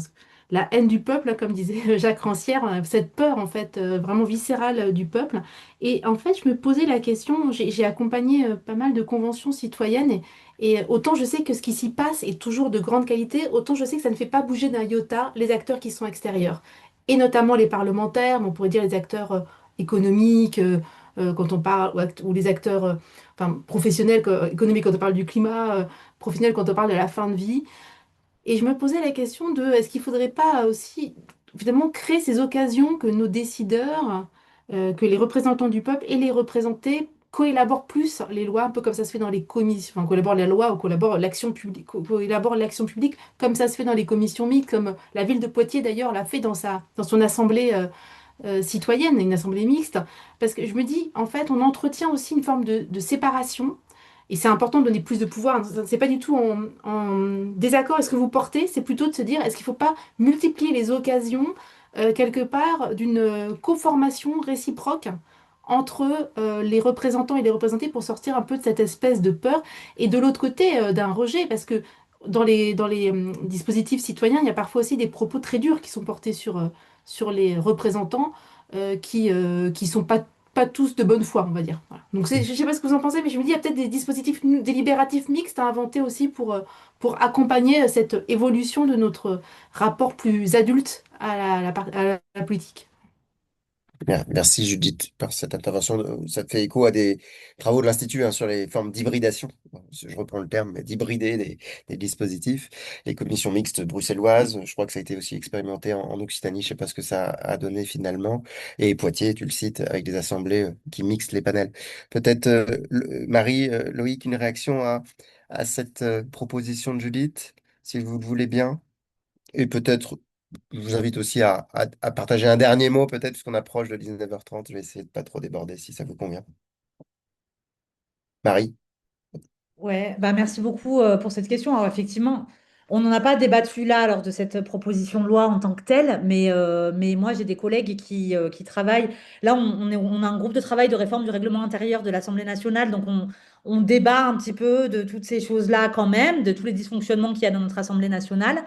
la haine du peuple, comme disait Jacques Rancière, cette peur en fait vraiment viscérale du peuple. Et en fait, je me posais la question, j'ai accompagné pas mal de conventions citoyennes et autant je sais que ce qui s'y passe est toujours de grande qualité, autant je sais que ça ne fait pas bouger d'un iota les acteurs qui sont extérieurs. Et notamment les parlementaires, mais on pourrait dire les acteurs économiques, quand on parle, ou les acteurs enfin, professionnels, économiques quand on parle du climat, professionnels quand on parle de la fin de vie. Et je me posais la question de est-ce qu'il ne faudrait pas aussi finalement créer ces occasions que nos décideurs, que les représentants du peuple et les représentés coélaborent plus les lois, un peu comme ça se fait dans les commissions, enfin collabore la loi ou collabore l'action publique, collabore l'action publique, comme ça se fait dans les commissions mixtes, comme la ville de Poitiers d'ailleurs l'a fait dans son assemblée citoyenne, une assemblée mixte, parce que je me dis, en fait, on entretient aussi une forme de séparation, et c'est important de donner plus de pouvoir. C'est pas du tout en désaccord avec ce que vous portez, c'est plutôt de se dire, est-ce qu'il ne faut pas multiplier les occasions, quelque part, d'une co-formation réciproque entre les représentants et les représentés pour sortir un peu de cette espèce de peur, et de l'autre côté, d'un rejet, parce que dans les dispositifs citoyens, il y a parfois aussi des propos très durs qui sont portés sur les représentants qui sont pas tous de bonne foi, on va dire. Voilà. Donc je ne sais pas ce que vous en pensez, mais je me dis, il y a peut-être des dispositifs délibératifs mixtes à inventer aussi pour accompagner cette évolution de notre rapport plus adulte à la politique. Bien, merci Judith pour cette intervention. Ça fait écho à des travaux de l'Institut hein, sur les formes d'hybridation. Je reprends le terme, mais d'hybrider des dispositifs. Les commissions mixtes bruxelloises, je crois que ça a été aussi expérimenté en Occitanie. Je sais pas ce que ça a donné finalement. Et Poitiers, tu le cites, avec des assemblées qui mixent les panels. Peut-être Marie, Loïc, une réaction à cette proposition de Judith, si vous le voulez bien. Et peut-être, je vous invite aussi à partager un dernier mot, peut-être, puisqu'on approche de 19h30. Je vais essayer de pas trop déborder si ça vous convient. Marie? Ouais, bah merci beaucoup pour cette question. Alors effectivement, on n'en a pas débattu là lors de cette proposition de loi en tant que telle, mais moi j'ai des collègues qui travaillent. Là, on a un groupe de travail de réforme du règlement intérieur de l'Assemblée nationale, donc on débat un petit peu de toutes ces choses-là quand même, de tous les dysfonctionnements qu'il y a dans notre Assemblée nationale.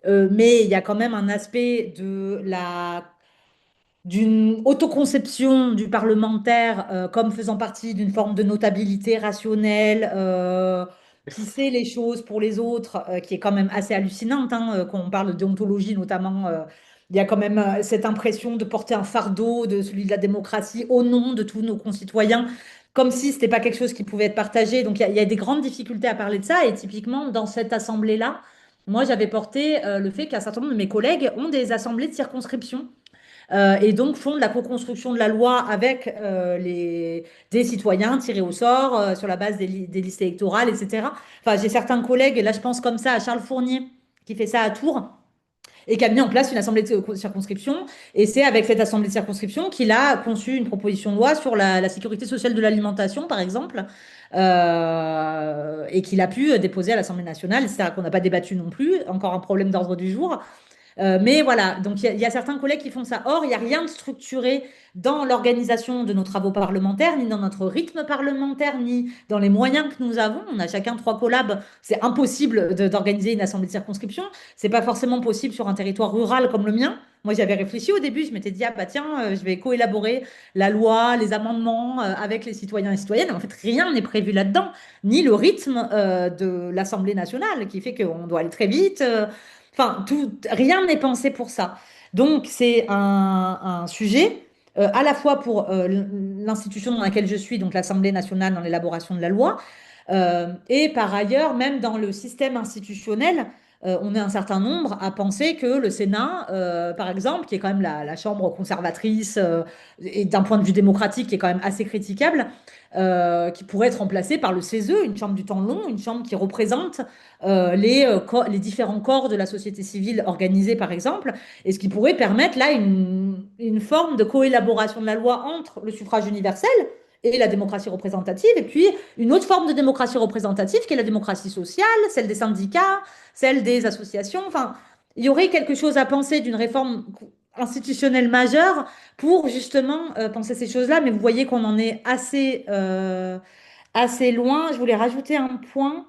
Mais il y a quand même un aspect d'une autoconception du parlementaire comme faisant partie d'une forme de notabilité rationnelle, qui sait les choses pour les autres, qui est quand même assez hallucinante, hein, quand on parle de déontologie notamment. Il y a quand même cette impression de porter un fardeau de celui de la démocratie au nom de tous nos concitoyens, comme si ce n'était pas quelque chose qui pouvait être partagé. Donc il y a des grandes difficultés à parler de ça. Et typiquement, dans cette assemblée-là, moi j'avais porté le fait qu'un certain nombre de mes collègues ont des assemblées de circonscription et donc font de la co-construction de la loi avec des citoyens tirés au sort sur la base des listes électorales, etc. Enfin, j'ai certains collègues, et là je pense comme ça à Charles Fournier, qui fait ça à Tours, et qui a mis en place une assemblée de circonscription. Et c'est avec cette assemblée de circonscription qu'il a conçu une proposition de loi sur la sécurité sociale de l'alimentation, par exemple, et qu'il a pu déposer à l'Assemblée nationale, c'est-à-dire qu'on n'a pas débattu non plus, encore un problème d'ordre du jour. Mais voilà, donc il y a certains collègues qui font ça. Or, il n'y a rien de structuré dans l'organisation de nos travaux parlementaires, ni dans notre rythme parlementaire, ni dans les moyens que nous avons. On a chacun 3 collabs. C'est impossible d'organiser une assemblée de circonscription. C'est pas forcément possible sur un territoire rural comme le mien. Moi, j'avais réfléchi au début, je m'étais dit, ah bah tiens, je vais coélaborer la loi, les amendements avec les citoyens et citoyennes. En fait, rien n'est prévu là-dedans, ni le rythme de l'Assemblée nationale, qui fait qu'on doit aller très vite. Enfin, rien n'est pensé pour ça. Donc, c'est un sujet à la fois pour l'institution dans laquelle je suis, donc l'Assemblée nationale, dans l'élaboration de la loi, et par ailleurs, même dans le système institutionnel, on est un certain nombre à penser que le Sénat, par exemple, qui est quand même la chambre conservatrice et d'un point de vue démocratique qui est quand même assez critiquable, qui pourrait être remplacé par le CESE, une chambre du temps long, une chambre qui représente les différents corps de la société civile organisés, par exemple, et ce qui pourrait permettre là une forme de coélaboration de la loi entre le suffrage universel et la démocratie représentative, et puis une autre forme de démocratie représentative qui est la démocratie sociale, celle des syndicats, celle des associations. Enfin, il y aurait quelque chose à penser d'une réforme institutionnelle majeure pour justement penser ces choses-là, mais vous voyez qu'on en est assez loin. Je voulais rajouter un point,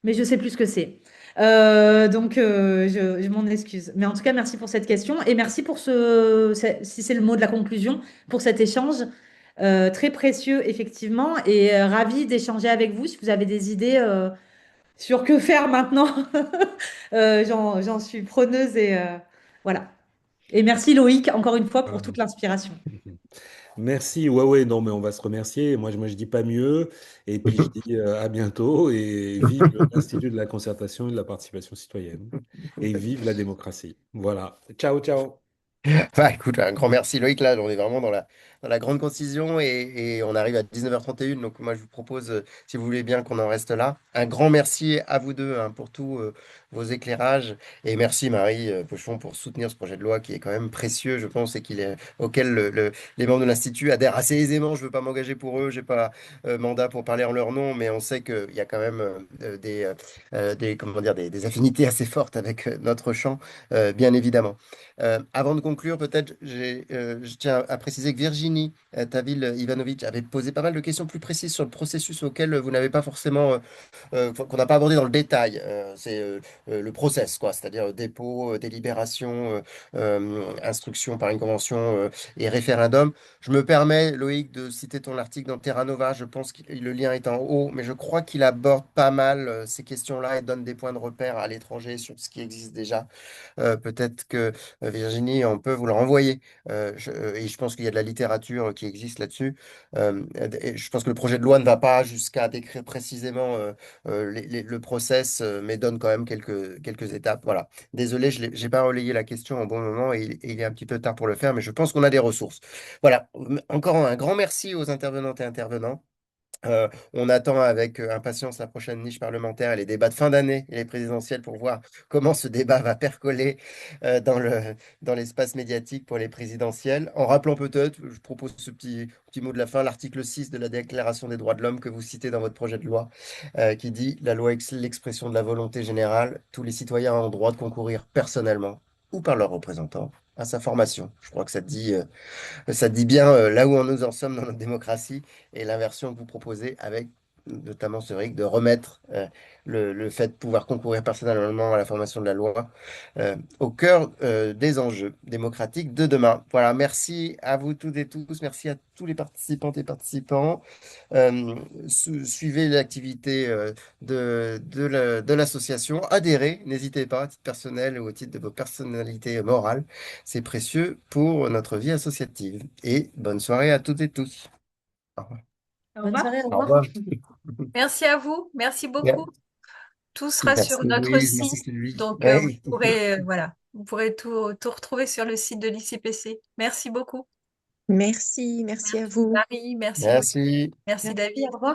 mais je sais plus ce que c'est. Donc, je m'en excuse. Mais en tout cas, merci pour cette question et merci pour si c'est le mot de la conclusion, pour cet échange très précieux, effectivement, et ravi d'échanger avec vous si vous avez des idées sur que faire maintenant. J'en suis preneuse et voilà. Et merci Loïc, encore une fois, pour toute l'inspiration. Merci. Ouais, ouais, non, mais on va se remercier. Moi, je dis pas mieux. Et puis, je dis à bientôt et vive l'Institut de la concertation et de la participation citoyenne. Et vive la démocratie. Voilà. Ciao, ciao. Bah, écoute, un grand merci Loïc, là, on est vraiment dans la grande concision et on arrive à 19h31, donc moi je vous propose, si vous voulez bien, qu'on en reste là. Un grand merci à vous deux hein, pour tous vos éclairages et merci Marie Pochon pour soutenir ce projet de loi qui est quand même précieux, je pense, et auquel les membres de l'Institut adhèrent assez aisément. Je ne veux pas m'engager pour eux, j'ai pas mandat pour parler en leur nom, mais on sait qu'il y a quand même comment dire, des affinités assez fortes avec notre champ, bien évidemment. Avant de conclure, peut-être, je tiens à préciser que Virginie Tavil Ivanovic avait posé pas mal de questions plus précises sur le processus auquel vous n'avez pas forcément qu'on n'a pas abordé dans le détail. C'est le process, quoi, c'est-à-dire dépôt, délibération, instruction par une convention et référendum. Je me permets, Loïc, de citer ton article dans Terra Nova. Je pense que le lien est en haut, mais je crois qu'il aborde pas mal ces questions-là et donne des points de repère à l'étranger sur ce qui existe déjà. Peut-être que Virginie, on peut vous le renvoyer. Et je pense qu'il y a de la littérature qui existe là-dessus. Et je pense que le projet de loi ne va pas jusqu'à décrire précisément le process, mais donne quand même quelques étapes. Voilà. Désolé, je n'ai pas relayé la question au bon moment et il est un petit peu tard pour le faire, mais je pense qu'on a des ressources. Voilà. Encore un grand merci aux intervenantes et intervenants. On attend avec impatience la prochaine niche parlementaire et les débats de fin d'année et les présidentielles pour voir comment ce débat va percoler dans l'espace médiatique pour les présidentielles. En rappelant peut-être, je propose ce petit mot de la fin, l'article 6 de la Déclaration des droits de l'homme que vous citez dans votre projet de loi, qui dit: La loi est l'expression de la volonté générale. Tous les citoyens ont le droit de concourir personnellement ou par leurs représentants à sa formation. Je crois que ça dit bien là où nous en sommes dans notre démocratie et l'inversion que vous proposez avec notamment ce RIC de remettre le fait de pouvoir concourir personnellement à la formation de la loi au cœur des enjeux démocratiques de demain. Voilà, merci à vous toutes et tous, merci à tous les participantes et participants. Suivez l'activité de l'association, adhérez, n'hésitez pas à titre personnel ou au titre de vos personnalités morales. C'est précieux pour notre vie associative. Et bonne soirée à toutes et tous. Au revoir. Au Bonne revoir. soirée, au Au revoir. revoir. Merci à vous. Merci Yeah. beaucoup. Tout sera Merci sur notre Louise, site. merci Sylvie. Donc, Ouais. vous pourrez tout retrouver sur le site de l'ICPC. Merci beaucoup. Merci, merci à Merci vous. Marie, merci Loïc, Merci. merci Merci, David. au revoir.